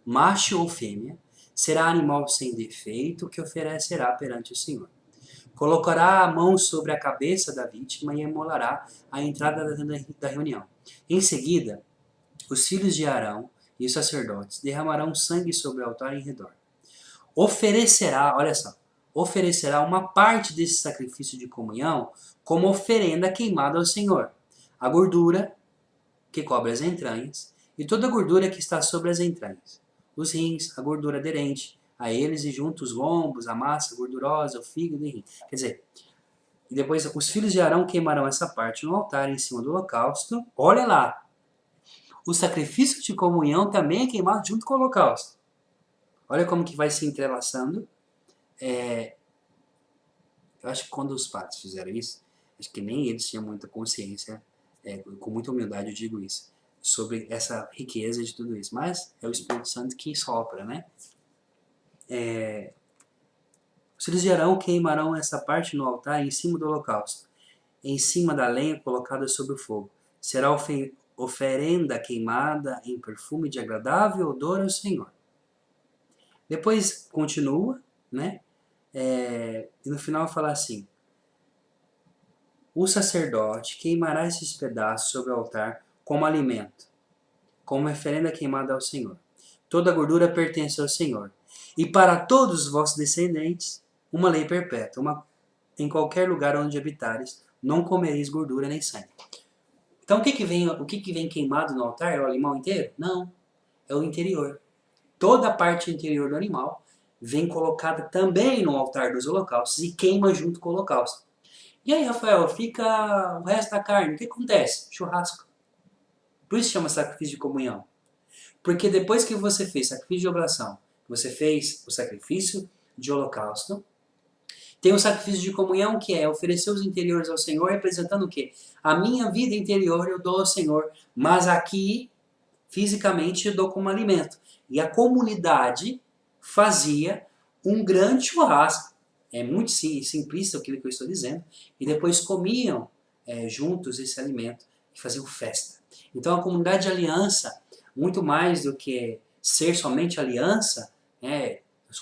macho ou fêmea, será animal sem defeito que oferecerá perante o Senhor. Colocará a mão sobre a cabeça da vítima e emolará à entrada da reunião. Em seguida, os filhos de Arão e os sacerdotes derramarão sangue sobre o altar em redor. Olha só, oferecerá uma parte desse sacrifício de comunhão como oferenda queimada ao Senhor. A gordura que cobre as entranhas e toda a gordura que está sobre as entranhas. Os rins, a gordura aderente a eles e junto os lombos, a massa gordurosa, o fígado e rim. Quer dizer, e depois os filhos de Arão queimarão essa parte no altar em cima do holocausto. Olha lá, o sacrifício de comunhão também é queimado junto com o holocausto. Olha como que vai se entrelaçando. Eu acho que quando os padres fizeram isso, acho que nem eles tinham muita consciência, com muita humildade eu digo isso, sobre essa riqueza de tudo isso. Mas é o Espírito Santo que sopra, né? Os filhos de Arão queimarão essa parte no altar em cima do holocausto, em cima da lenha colocada sobre o fogo. Será oferenda queimada em perfume de agradável odor ao Senhor. Depois continua, né? E no final fala assim: o sacerdote queimará esses pedaços sobre o altar como alimento como oferenda queimada ao Senhor. Toda a gordura pertence ao Senhor. E para todos os vossos descendentes, uma lei perpétua. Em qualquer lugar onde habitares, não comereis gordura nem sangue. Então o que vem queimado no altar? É o animal inteiro? Não, é o interior. Toda a parte interior do animal vem colocada também no altar dos holocaustos e queima junto com o holocausto. E aí, Rafael, fica o resto da carne. O que acontece? Churrasco. Por isso chama sacrifício de comunhão. Porque depois que você fez sacrifício de oblação, você fez o sacrifício de holocausto, tem o sacrifício de comunhão, que é oferecer os interiores ao Senhor, representando o quê? A minha vida interior eu dou ao Senhor, mas aqui, fisicamente, eu dou como alimento. E a comunidade fazia um grande churrasco. É muito simplista aquilo que eu estou dizendo. E depois comiam juntos esse alimento e faziam festa. Então a comunidade de aliança, muito mais do que ser somente aliança,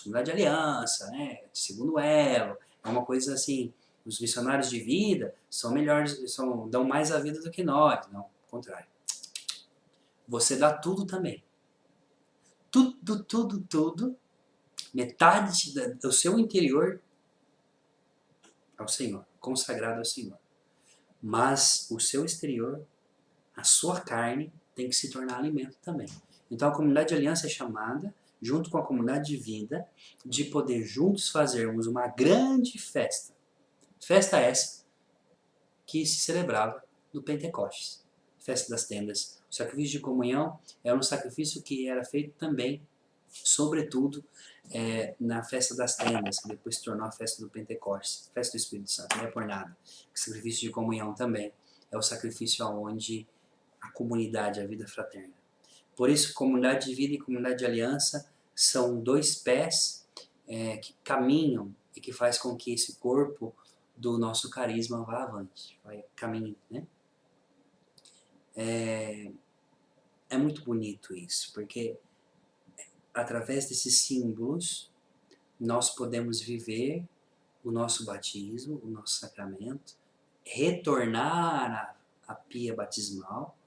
comunidade de aliança, segundo elo, é uma coisa assim, os missionários de vida são melhores, dão mais a vida do que nós. Não, ao contrário. Você dá tudo também. Tudo, metade do seu interior ao Senhor, consagrado ao Senhor. Mas o seu exterior, a sua carne, tem que se tornar alimento também. Então a comunidade de aliança é chamada, junto com a comunidade de vida, de poder juntos fazermos uma grande festa. Festa essa que se celebrava no Pentecostes, festa das tendas. O sacrifício de comunhão era um sacrifício que era feito também, sobretudo, na festa das tendas, que depois se tornou a festa do Pentecostes, festa do Espírito Santo, não é por nada. O sacrifício de comunhão também é o sacrifício onde a comunidade, a vida fraterna. Por isso, comunidade de vida e comunidade de aliança são dois pés que caminham e que faz com que esse corpo do nosso carisma vá avante, caminhe, né? É muito bonito isso, porque através desses símbolos nós podemos viver o nosso batismo, o nosso sacramento, retornar à pia batismal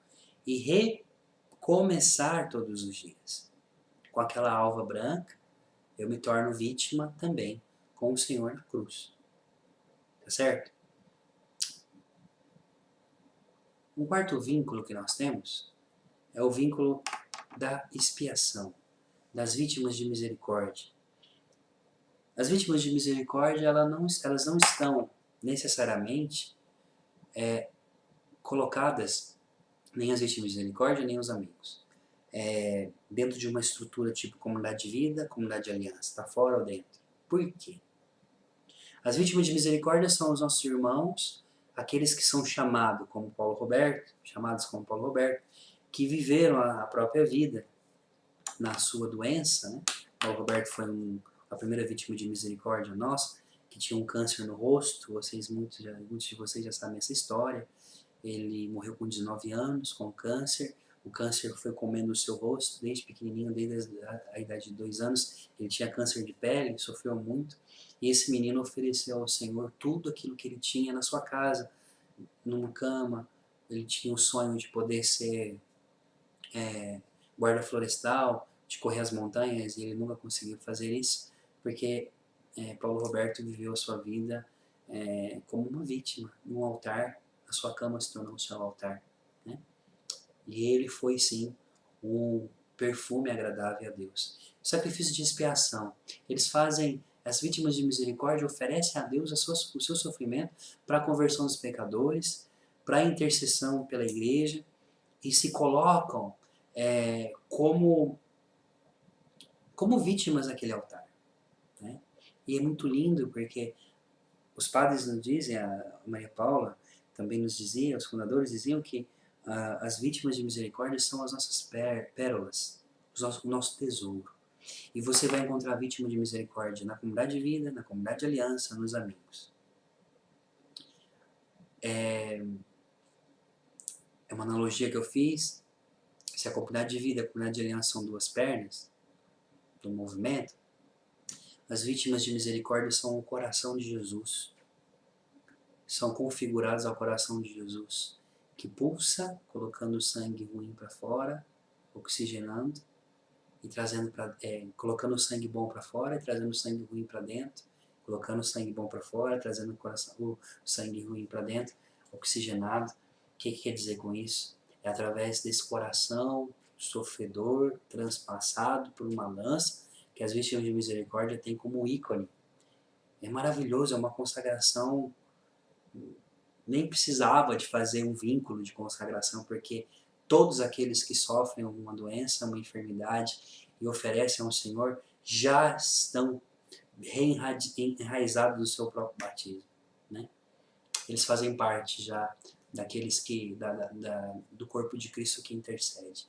e recomeçar todos os dias. Com aquela alva branca, eu me torno vítima também com o Senhor na cruz. Tá certo? Um quarto vínculo que nós temos é o vínculo da expiação, das vítimas de misericórdia. As vítimas de misericórdia, elas não estão necessariamente colocadas, nem as vítimas de misericórdia, nem os amigos, dentro de uma estrutura tipo comunidade de vida, comunidade de aliança, está fora ou dentro. Por quê? As vítimas de misericórdia são os nossos irmãos, aqueles que são chamados como Paulo Roberto, que viveram a própria vida na sua doença, né? Paulo Roberto foi a primeira vítima de misericórdia nossa, que tinha um câncer no rosto. Muitos de vocês já sabem essa história. Ele morreu com 19 anos com câncer. O câncer foi comendo o seu rosto desde pequenininho, desde a idade de 2 anos. Ele tinha câncer de pele, sofreu muito. E esse menino ofereceu ao Senhor tudo aquilo que ele tinha na sua casa, numa cama. Ele tinha o sonho de poder ser guarda florestal, de correr as montanhas, e ele nunca conseguiu fazer isso, porque Paulo Roberto viveu a sua vida como uma vítima, num altar. A sua cama se tornou o seu altar, né? E ele foi sim um perfume agradável a Deus. Sacrifício de expiação. Eles fazem, as vítimas de misericórdia oferecem a Deus o seu sofrimento para a conversão dos pecadores, para a intercessão pela igreja, e se colocam como vítimas daquele altar, né? E é muito lindo porque os padres nos dizem, a Maria Paula também nos dizia, os fundadores diziam que as vítimas de misericórdia são as nossas pérolas, o nosso tesouro. E você vai encontrar vítima de misericórdia na comunidade de vida, na comunidade de aliança, nos amigos. É uma analogia que eu fiz. Se a comunidade de vida e a comunidade de aliança são duas pernas do movimento, as vítimas de misericórdia são o coração de Jesus. São configurados ao coração de Jesus, que pulsa, colocando o sangue ruim para fora, oxigenando e trazendo colocando o sangue bom para fora e trazendo o sangue ruim para dentro, colocando o sangue bom para fora, trazendo o sangue ruim para dentro, oxigenado. O que quer dizer com isso? É através desse coração sofredor, transpassado por uma lança, que as vítimas de misericórdia têm como ícone. É maravilhoso, é uma consagração. Nem precisava de fazer um vínculo de consagração, porque todos aqueles que sofrem alguma doença, uma enfermidade e oferecem ao Senhor já estão enraizados do seu próprio batismo, né? Eles fazem parte já daqueles que do corpo de Cristo que intercede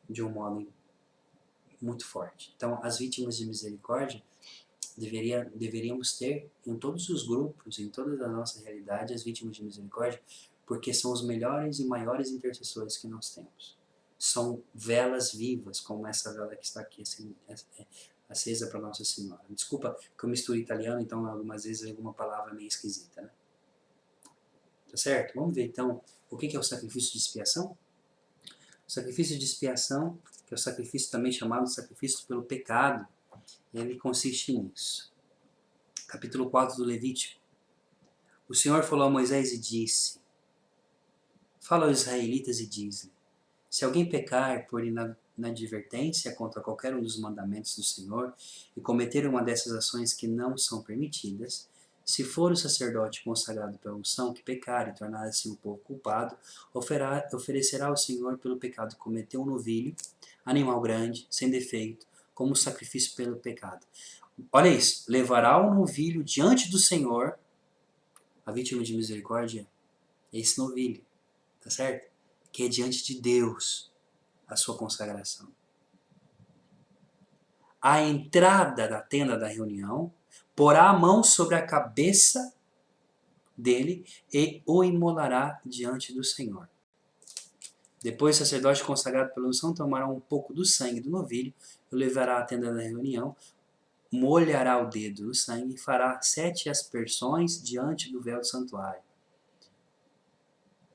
de um modo muito forte. Então, as vítimas de misericórdia deveríamos ter em todos os grupos, em toda a nossa realidade, as vítimas de misericórdia, porque são os melhores e maiores intercessores que nós temos. São velas vivas, como essa vela que está aqui acesa para Nossa Senhora. Desculpa que eu misturo italiano, então algumas vezes alguma palavra meio esquisita, né? Tá certo? Vamos ver então o que é o sacrifício de expiação? O sacrifício de expiação, que é o sacrifício também chamado de sacrifício pelo pecado, ele consiste nisso. Capítulo 4 do Levítico. O Senhor falou a Moisés e disse: Fala aos israelitas e diz-lhe: Se alguém pecar por inadvertência contra qualquer um dos mandamentos do Senhor e cometer uma dessas ações que não são permitidas, se for o sacerdote consagrado pela unção que pecar e tornar assim o povo culpado, oferecerá ao Senhor pelo pecado que cometeu um novilho, animal grande, sem defeito, como sacrifício pelo pecado. Olha isso, levará o novilho diante do Senhor. A vítima de misericórdia é esse novilho, tá certo? Que é diante de Deus a sua consagração. À entrada da tenda da reunião, porá a mão sobre a cabeça dele e o imolará diante do Senhor. Depois o sacerdote consagrado pela unção tomará um pouco do sangue do novilho e o levará à tenda da reunião, molhará o dedo no sangue e fará 7 aspersões diante do véu do santuário.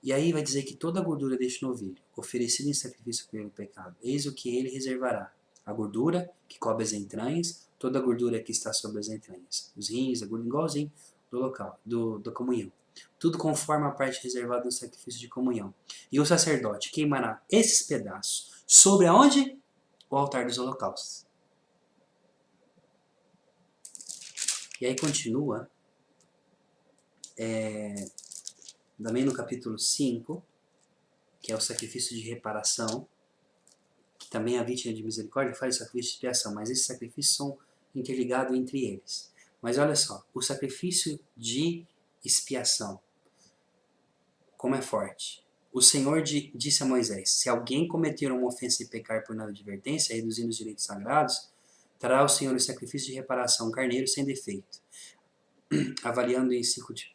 E aí vai dizer que toda a gordura deste novilho, oferecida em sacrifício pelo pecado, eis o que ele reservará. A gordura que cobre as entranhas, toda a gordura que está sobre as entranhas. Os rins, a gordura igualzinho do local, da comunhão. Tudo conforme a parte reservada no sacrifício de comunhão. E o sacerdote queimará esses pedaços sobre aonde? O altar dos holocaustos. E aí continua, também no capítulo 5, que é o sacrifício de reparação, que também a vítima de misericórdia faz o sacrifício de expiação, mas esses sacrifícios são interligados entre eles. Mas olha só, o sacrifício de expiação, como é forte. O Senhor disse a Moisés: se alguém cometer uma ofensa e pecar por inadvertência, reduzindo os direitos sagrados, trará ao Senhor o sacrifício de reparação, um carneiro sem defeito, avaliando em ciclos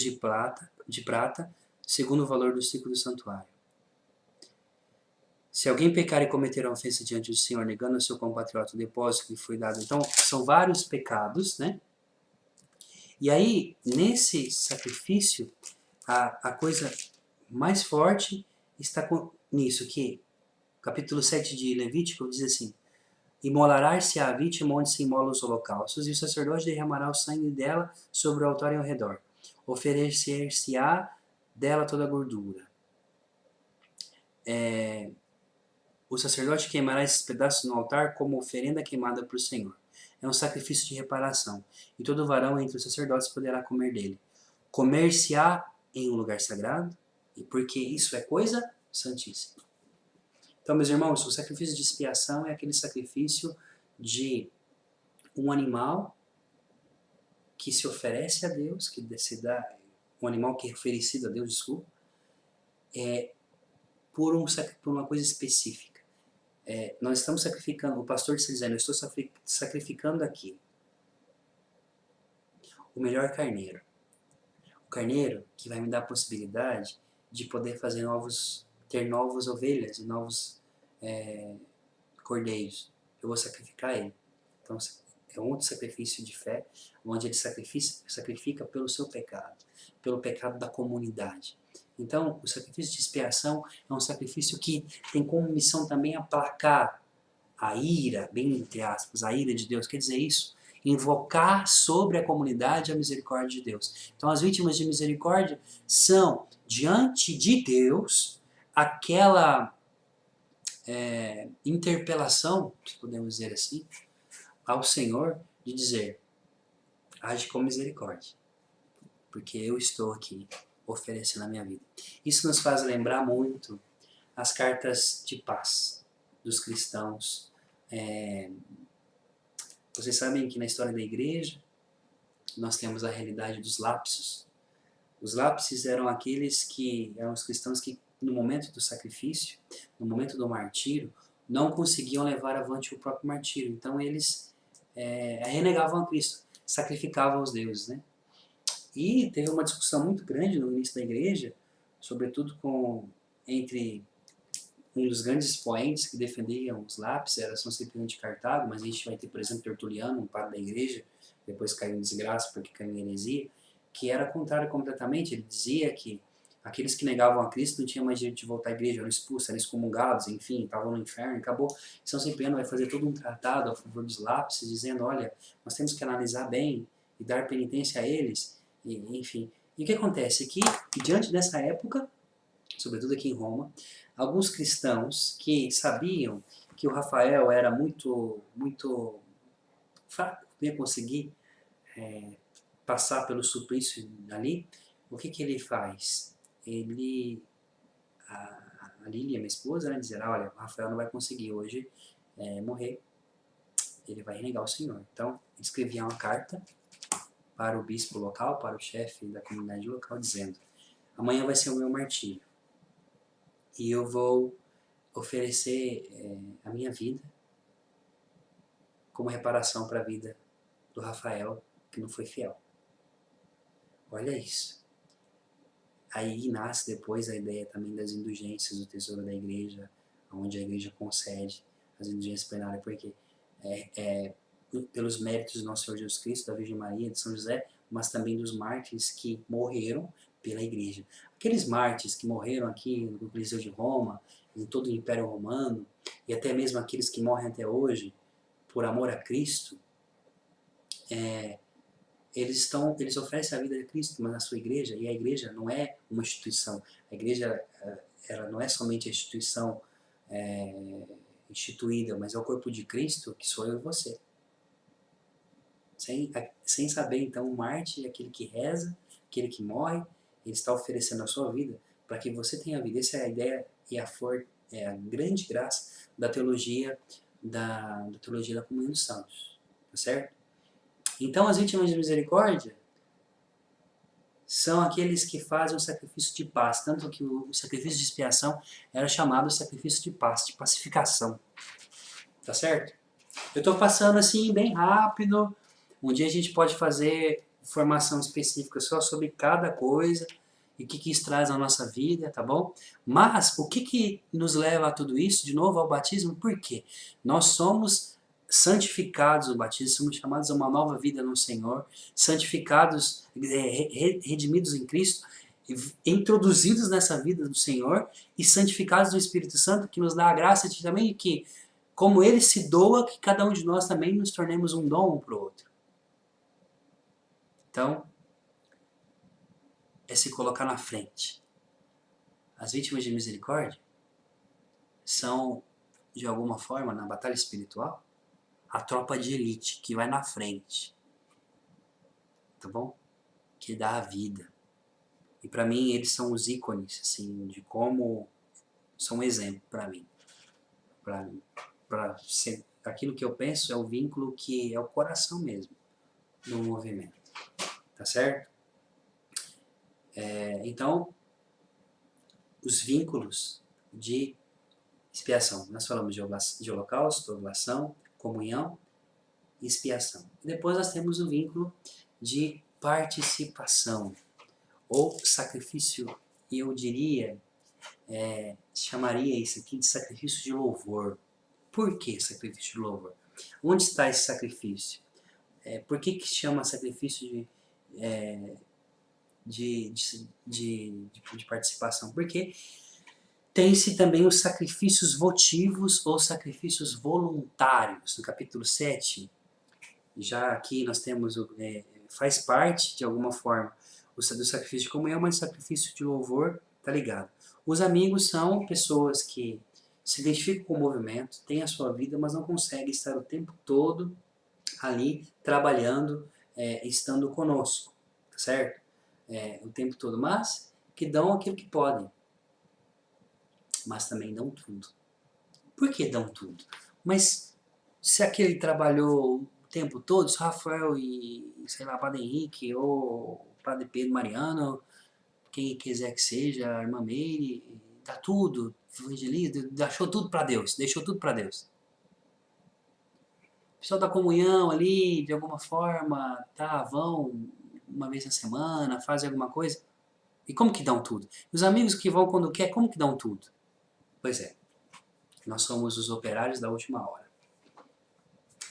de prata, segundo o valor do ciclo do santuário. Se alguém pecar e cometer uma ofensa diante do Senhor, negando ao seu compatriota o depósito que lhe foi dado. Então, são vários pecados, né? E aí, nesse sacrifício, a coisa mais forte está nisso, que capítulo 7 de Levítico diz assim: imolará-se a vítima onde se imolam os holocaustos, e o sacerdote derramará o sangue dela sobre o altar e ao redor. Oferecer-se-á dela toda a gordura. O sacerdote queimará esses pedaços no altar como oferenda queimada para o Senhor. É um sacrifício de reparação, e todo varão entre os sacerdotes poderá comer dele. Comer-se-á em um lugar sagrado, porque isso é coisa santíssima. Então, meus irmãos, o sacrifício de expiação é aquele sacrifício de um animal que se oferece a Deus, que se dá, um animal que é oferecido a Deus, desculpa, por uma coisa específica. Nós estamos sacrificando, o pastor está dizendo, eu estou sacrificando aqui o melhor carneiro. O carneiro que vai me dar a possibilidade de poder ter novas ovelhas e novos cordeiros. Eu vou sacrificar ele. Então, é um outro sacrifício de fé, onde ele sacrifica pelo seu pecado, pelo pecado da comunidade. Então, o sacrifício de expiação é um sacrifício que tem como missão também aplacar a ira, bem entre aspas, a ira de Deus. Quer dizer isso? Invocar sobre a comunidade a misericórdia de Deus. Então, as vítimas de misericórdia são, diante de Deus, aquela interpelação, se podemos dizer assim, ao Senhor, de dizer, age com misericórdia, porque eu estou aqui oferecendo a minha vida. Isso nos faz lembrar muito as cartas de paz dos cristãos. Vocês sabem que na história da igreja nós temos a realidade dos lapsos. Os lapsos eram aqueles que eram os cristãos que no momento do sacrifício, no momento do martírio, não conseguiam levar avante o próprio martírio. Então eles renegavam a Cristo, sacrificavam os deuses, né? E teve uma discussão muito grande no início da igreja, sobretudo entre um dos grandes expoentes que defendiam os lápis, era São Cipriano de Cartago, mas a gente vai ter, por exemplo, Tertuliano, um padre da igreja, depois caiu em desgraça porque caiu em heresia, que era contrário completamente. Ele dizia que aqueles que negavam a Cristo não tinham mais direito de voltar à igreja, eram expulsos, eram excomungados, enfim, estavam no inferno, acabou. São Cipriano vai fazer todo um tratado a favor dos lápis, dizendo, olha, nós temos que analisar bem e dar penitência a eles, enfim. E o que acontece? Que, diante dessa época, sobretudo aqui em Roma, alguns cristãos que sabiam que o Rafael era muito fraco, não ia conseguir passar pelo suplício ali, o que ele faz? A Lília, minha esposa, né, dizer, olha, o Rafael não vai conseguir hoje morrer, ele vai renegar o Senhor. Então, ele escrevia uma carta para o bispo local, para o chefe da comunidade local, dizendo, amanhã vai ser o meu martírio, e eu vou oferecer a minha vida como reparação para a vida do Rafael, que não foi fiel. Olha isso. Aí nasce depois a ideia também das indulgências do tesouro da igreja, onde a igreja concede as indulgências plenárias, porque pelos méritos do nosso Senhor Jesus Cristo, da Virgem Maria, de São José, mas também dos mártires que morreram pela igreja. Aqueles mártires que morreram aqui no Coliseu de Roma, em todo o Império Romano, e até mesmo aqueles que morrem até hoje, por amor a Cristo, eles oferecem a vida de Cristo, mas na sua igreja, e a igreja não é uma instituição. A igreja ela não é somente a instituição instituída, mas é o corpo de Cristo, que sou eu e você. Sem saber, então, o mártir é aquele que reza, aquele que morre, ele está oferecendo a sua vida para que você tenha vida. Essa é a ideia e a grande graça da teologia da comunhão dos santos, tá certo? Então, as vítimas de misericórdia são aqueles que fazem o sacrifício de paz, tanto que o sacrifício de expiação era chamado sacrifício de paz, de pacificação, tá certo? Eu estou passando assim bem rápido. Um dia a gente pode fazer formação específica só sobre cada coisa e o que isso traz na nossa vida, tá bom? Mas o que nos leva a tudo isso, de novo, ao batismo? Por quê? Nós somos santificados no batismo, somos chamados a uma nova vida no Senhor, santificados, redimidos em Cristo, introduzidos nessa vida do Senhor e santificados no Espírito Santo, que nos dá a graça de também que, como Ele se doa, que cada um de nós também nos tornemos um dom um para o outro. Então, é se colocar na frente. As vítimas de misericórdia são, de alguma forma, na batalha espiritual, a tropa de elite que vai na frente, tá bom? Que dá a vida. E para mim eles são os ícones, assim, de como são um exemplo para mim. Para ser aquilo que eu penso é o vínculo que é o coração mesmo do movimento, tá certo? Então, os vínculos de expiação. Nós falamos de holocausto, oblação, comunhão e expiação. E depois nós temos o vínculo de participação, ou sacrifício, e eu diria, chamaria isso aqui de sacrifício de louvor. Por que sacrifício de louvor? Onde está esse sacrifício? Por que que chama sacrifício de participação? Porque tem-se também os sacrifícios votivos ou sacrifícios voluntários. No capítulo 7, já aqui nós temos, faz parte de alguma forma do sacrifício de comunhão, mas o sacrifício de louvor, tá ligado? Os amigos são pessoas que se identificam com o movimento, têm a sua vida, mas não conseguem estar o tempo todo ali trabalhando, estando conosco, tá certo? O tempo todo, mas que dão aquilo que podem, mas também dão tudo. Por que dão tudo? Mas se aquele trabalhou o tempo todo, se Rafael e, sei lá, Padre Henrique ou Padre Pedro Mariano, quem quiser que seja, a irmã Meire, dá tudo, evangeliza, deixou tudo para Deus, deixou tudo para Deus. O pessoal da comunhão ali, de alguma forma, vão uma vez na semana, fazem alguma coisa. E como que dão tudo? Os amigos que vão quando quer, como que dão tudo? Pois é, nós somos os operários da última hora.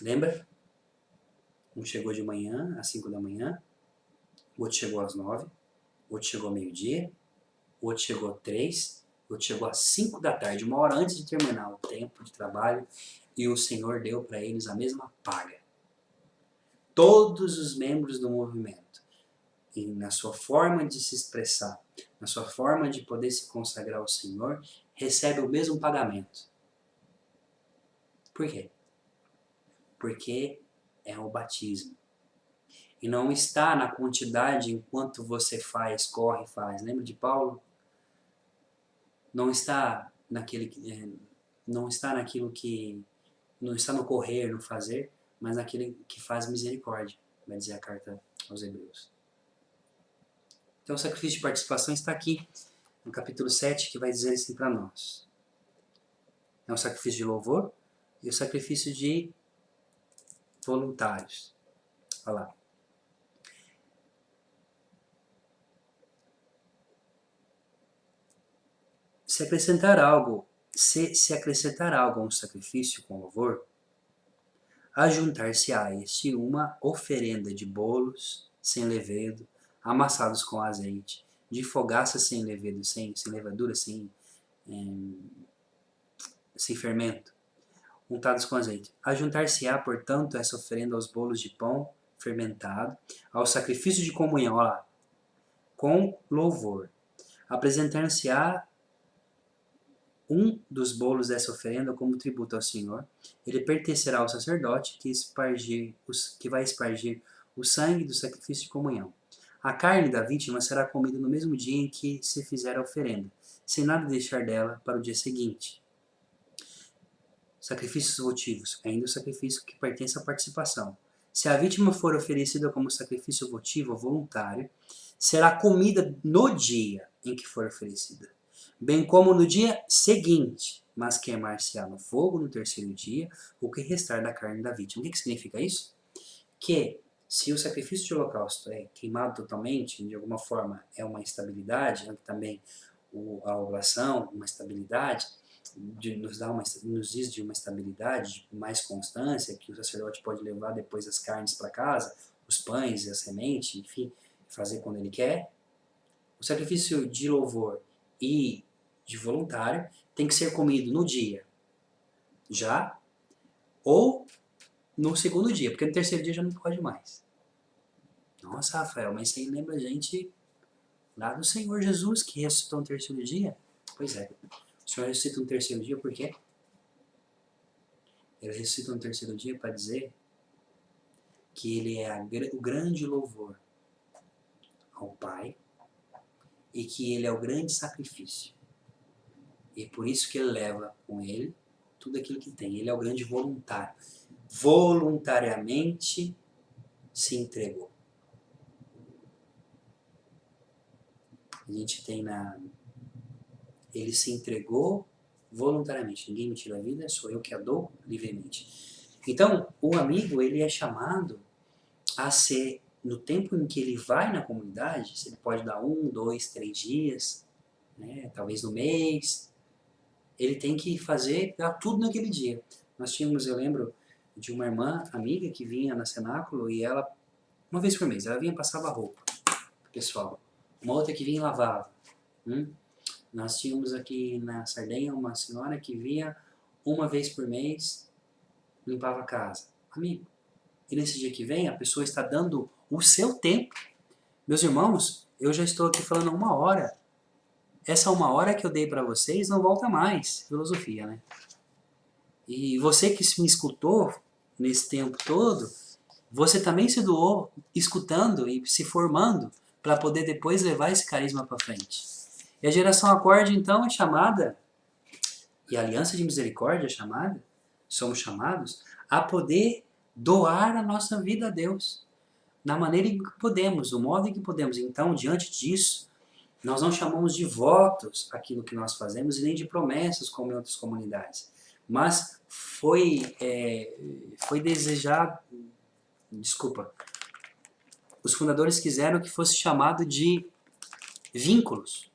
Lembra? Um chegou de manhã, às 5 da manhã, o outro chegou às 9, o outro chegou ao meio-dia, o outro chegou às 3, o outro chegou às 5 da tarde, uma hora antes de terminar o tempo de trabalho, e o Senhor deu para eles a mesma paga. Todos os membros do movimento, e na sua forma de se expressar, na sua forma de poder se consagrar ao Senhor, recebem o mesmo pagamento. Por quê? Porque é o batismo. E não está na quantidade enquanto você corre e faz. Lembra de Paulo? Não está não está naquilo que não está no correr, no fazer, mas naquele que faz misericórdia, vai dizer a carta aos Hebreus. Então o sacrifício de participação está aqui, no capítulo 7, que vai dizer assim para nós. É um sacrifício de louvor e o sacrifício de voluntários. Olha lá. Se acrescentar algo a um sacrifício com louvor, ajuntar-se a este uma oferenda de bolos sem levedo, amassados com azeite, de fogaça sem levedo, sem levadura, sem fermento, untados com azeite. Ajuntar-se-á, portanto, essa oferenda aos bolos de pão fermentado, ao sacrifício de comunhão, olha lá, com louvor. Apresentar-se-á um dos bolos dessa oferenda como tributo ao Senhor. Ele pertencerá ao sacerdote que vai espargir o sangue do sacrifício de comunhão. A carne da vítima será comida no mesmo dia em que se fizer a oferenda, sem nada deixar dela para o dia seguinte. Sacrifícios votivos, ainda o sacrifício que pertence à participação. Se a vítima for oferecida como sacrifício votivo ou voluntário, será comida no dia em que for oferecida, bem como no dia seguinte, mas queimar-se-á no fogo no terceiro dia o que restar da carne da vítima. O que significa isso? Que se o sacrifício de holocausto é queimado totalmente, de alguma forma é uma instabilidade, também a oblação, uma estabilidade, nos diz de uma estabilidade, de mais constância, que o sacerdote pode levar depois as carnes para casa, os pães e a semente, enfim, fazer quando ele quer. O sacrifício de louvor e de voluntário tem que ser comido no dia já ou no segundo dia, porque no terceiro dia já não pode mais. Nossa, Rafael, mas isso aí lembra a gente lá do Senhor Jesus que ressuscitou no terceiro dia? Pois é, o Senhor ressuscita no terceiro dia por quê? Ele ressuscita no terceiro dia para dizer que ele é o grande louvor ao Pai e que ele é o grande sacrifício. E é por isso que ele leva com ele tudo aquilo que tem. Ele é o grande voluntário. Voluntariamente se entregou. A gente tem ele se entregou voluntariamente. Ninguém me tira a vida, sou eu que a dou livremente. Então, o amigo, ele é chamado a ser, no tempo em que ele vai na comunidade, ele pode dar 1, 2, 3 dias, né, talvez no mês, ele tem que dar tudo naquele dia. Nós tínhamos, eu lembro, de uma irmã amiga que vinha na cenáculo e ela, uma vez por mês, ela vinha e passava roupa pro pessoal. Uma outra que vinha e lavava. Nós tínhamos aqui na Sardenha uma senhora que vinha uma vez por mês, limpava a casa. Amigo, e nesse dia que vem a pessoa está dando o seu tempo. Meus irmãos, eu já estou aqui falando 1 hora. Essa 1 hora que eu dei para vocês não volta mais. Filosofia, né? E você que me escutou nesse tempo todo, você também se doou escutando e se formando para poder depois levar esse carisma para frente. E a geração Acorde, então, é chamada, e a Aliança de Misericórdia é chamada, somos chamados a poder doar a nossa vida a Deus, na maneira em que podemos, do modo em que podemos. Então, diante disso, nós não chamamos de votos aquilo que nós fazemos e nem de promessas como em outras comunidades. Mas foi desejado, desculpa, os fundadores quiseram que fosse chamado de vínculos.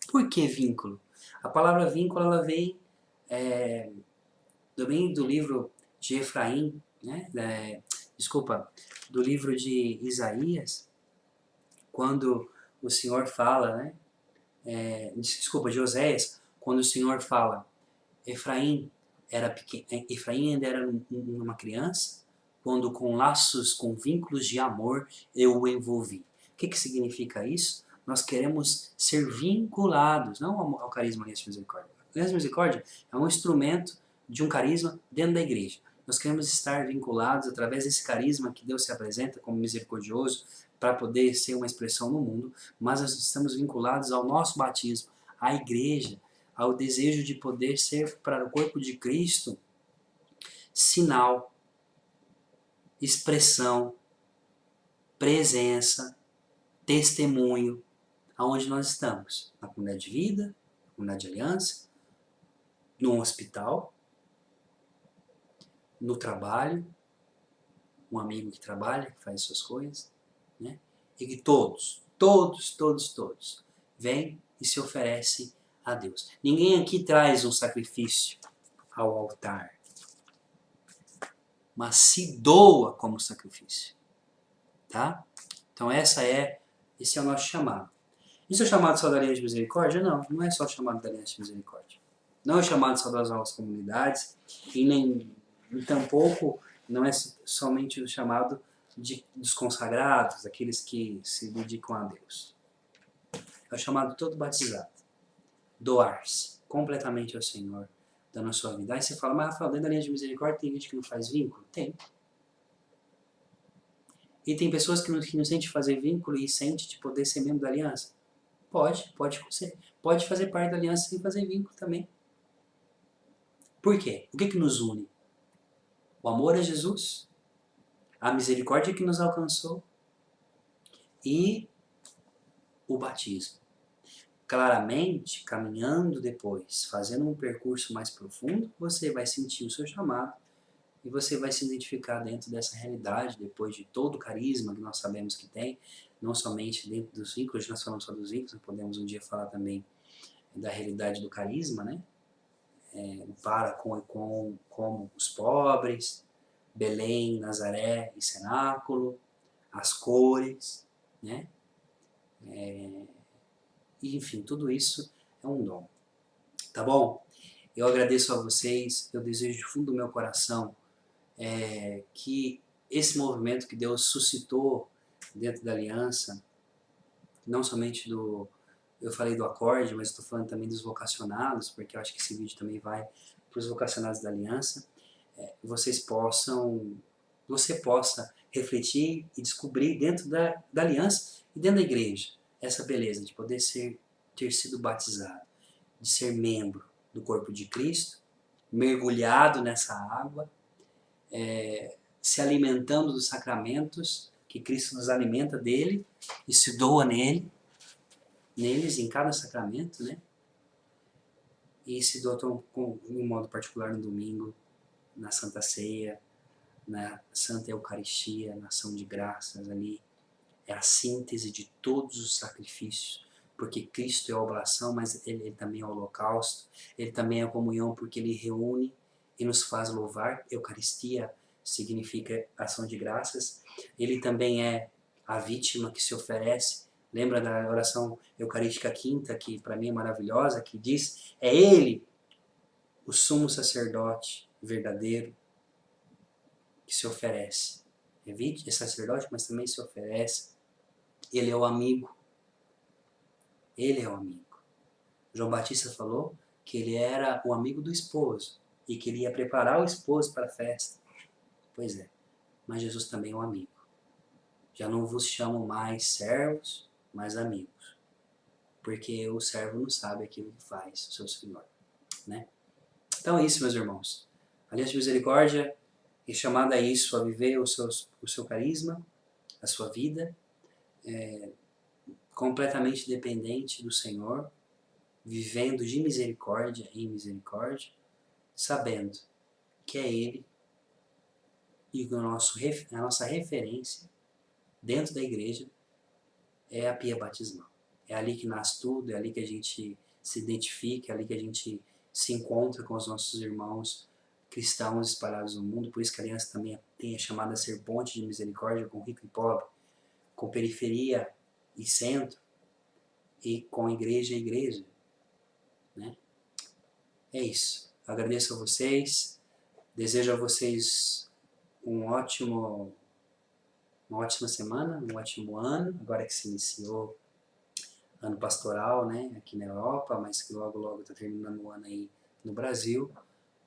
Por que vínculo? A palavra vínculo ela vem também do livro de Efraim, né? Do livro de Isaías, quando o Senhor fala, né? De Oséias, quando o Senhor fala, Efraim era pequeno, Efraim ainda era uma criança, quando com laços, com vínculos de amor, eu o envolvi. O que significa isso? Nós queremos ser vinculados, não ao carisma Aliança de Misericórdia. A Aliança de Misericórdia é um instrumento de um carisma dentro da igreja. Nós queremos estar vinculados através desse carisma que Deus se apresenta como misericordioso para poder ser uma expressão no mundo, mas nós estamos vinculados ao nosso batismo, à igreja, ao desejo de poder ser para o corpo de Cristo sinal, expressão, presença, testemunho, aonde nós estamos, na comunidade de vida, na comunidade de aliança, no hospital, no trabalho, um amigo que trabalha, que faz suas coisas, né? E que todos vêm e se oferecem a Deus. Ninguém aqui traz um sacrifício ao altar, mas se doa como sacrifício, tá? Então esse é o nosso chamado. Isso é chamado só da Aliança de Misericórdia? Não, não é só chamado da Aliança de Misericórdia. Não é chamado só das novas comunidades e nem tampouco não é somente o chamado dos consagrados, aqueles que se dedicam a Deus. É o chamado todo batizado. Doar-se completamente ao Senhor, dando a sua vida. Aí você fala, mas Rafael, dentro da Aliança de Misericórdia tem gente que não faz vínculo? Tem. E tem pessoas que não sentem fazer vínculo e sentem de poder ser membro da aliança? Pode fazer parte da aliança sem fazer vínculo também. Por quê? O que nos une? O amor a Jesus, a misericórdia que nos alcançou e o batismo. Claramente, caminhando depois, fazendo um percurso mais profundo, você vai sentir o seu chamado e você vai se identificar dentro dessa realidade, depois de todo o carisma que nós sabemos que tem, não somente dentro dos vínculos, nós falamos só dos vínculos, podemos um dia falar também da realidade do carisma, né? Para com os pobres, Belém, Nazaré e Cenáculo, as cores, né? E, enfim, tudo isso é um dom. Tá bom? Eu agradeço a vocês, eu desejo do fundo do meu coração que esse movimento que Deus suscitou dentro da aliança, não somente eu falei do acorde, mas estou falando também dos vocacionados, porque eu acho que esse vídeo também vai para os vocacionados da aliança, você possa refletir e descobrir dentro da aliança e dentro da igreja essa beleza de poder ter sido batizado, de ser membro do corpo de Cristo, mergulhado nessa água, se alimentando dos sacramentos, que Cristo nos alimenta dele e se doa neles, em cada sacramento, né? E se doa de um modo particular no domingo, na Santa Ceia, na Santa Eucaristia, na ação de graças ali. É a síntese de todos os sacrifícios, porque Cristo é a oblação, mas ele também é o holocausto, ele também é a comunhão, porque ele reúne e nos faz louvar. Eucaristia significa ação de graças. Ele também é a vítima que se oferece. Lembra da oração eucarística quinta, que para mim é maravilhosa, que diz, é Ele, o sumo sacerdote verdadeiro, que se oferece. É sacerdote, mas também se oferece. Ele é o amigo. Ele é o amigo. João Batista falou que ele era o amigo do esposo e que ele ia preparar o esposo para a festa. Pois é, mas Jesus também é um amigo. Já não vos chamo mais servos, mas amigos. Porque o servo não sabe aquilo que faz o seu Senhor, né? Então é isso, meus irmãos. A Aliança de Misericórdia é chamada a isso, a viver o seu carisma, a sua vida, completamente dependente do Senhor, vivendo de misericórdia em misericórdia, sabendo que é Ele e a nossa referência dentro da igreja é a pia batismal. É ali que nasce tudo, é ali que a gente se identifica, é ali que a gente se encontra com os nossos irmãos cristãos espalhados no mundo. Por isso que a aliança também tem a chamada ser ponte de misericórdia com rico e pobre, com periferia e centro, e com igreja e igreja, né? É isso. Agradeço a vocês, desejo a vocês uma ótima semana, um ótimo ano, agora que se iniciou ano pastoral, né, aqui na Europa, mas que logo logo está terminando o ano aí no Brasil,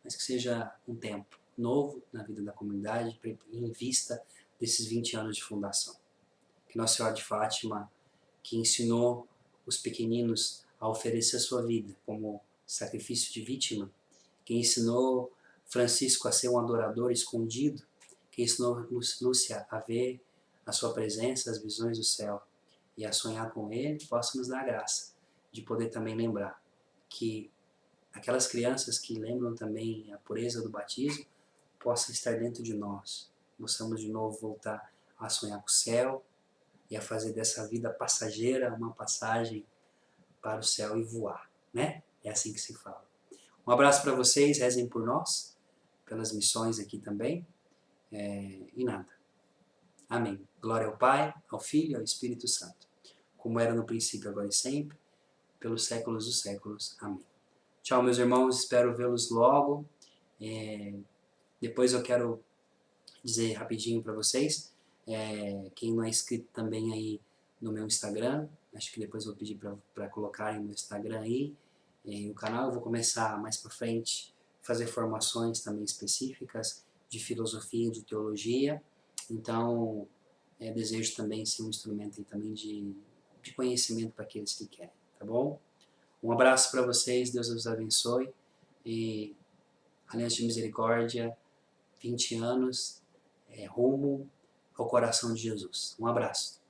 mas que seja um tempo novo na vida da comunidade em vista desses 20 anos de fundação. Que Nossa Senhora de Fátima, que ensinou os pequeninos a oferecer a sua vida como sacrifício de vítima, que ensinou Francisco a ser um adorador escondido, que ensinou Lúcia a ver a sua presença, as visões do céu e a sonhar com Ele, possa nos dar a graça de poder também lembrar que aquelas crianças que lembram também a pureza do batismo possam estar dentro de nós. Possamos de novo voltar a sonhar com o céu e a fazer dessa vida passageira uma passagem para o céu e voar, né? É assim que se fala. Um abraço para vocês, rezem por nós, pelas missões aqui também, e nada. Amém. Glória ao Pai, ao Filho e ao Espírito Santo, como era no princípio, agora e sempre, pelos séculos dos séculos. Amém. Tchau, meus irmãos, espero vê-los logo. Depois eu quero dizer rapidinho para vocês, quem não é inscrito também aí no meu Instagram, acho que depois eu vou pedir para colocarem no Instagram aí, o canal. Eu vou começar mais para frente fazer formações também específicas de filosofia e de teologia, então desejo também ser um instrumento aí também de conhecimento para aqueles que querem, tá bom? Um abraço para vocês, Deus os abençoe e Aliança de Misericórdia, 20 anos, rumo ao coração de Jesus. Um abraço.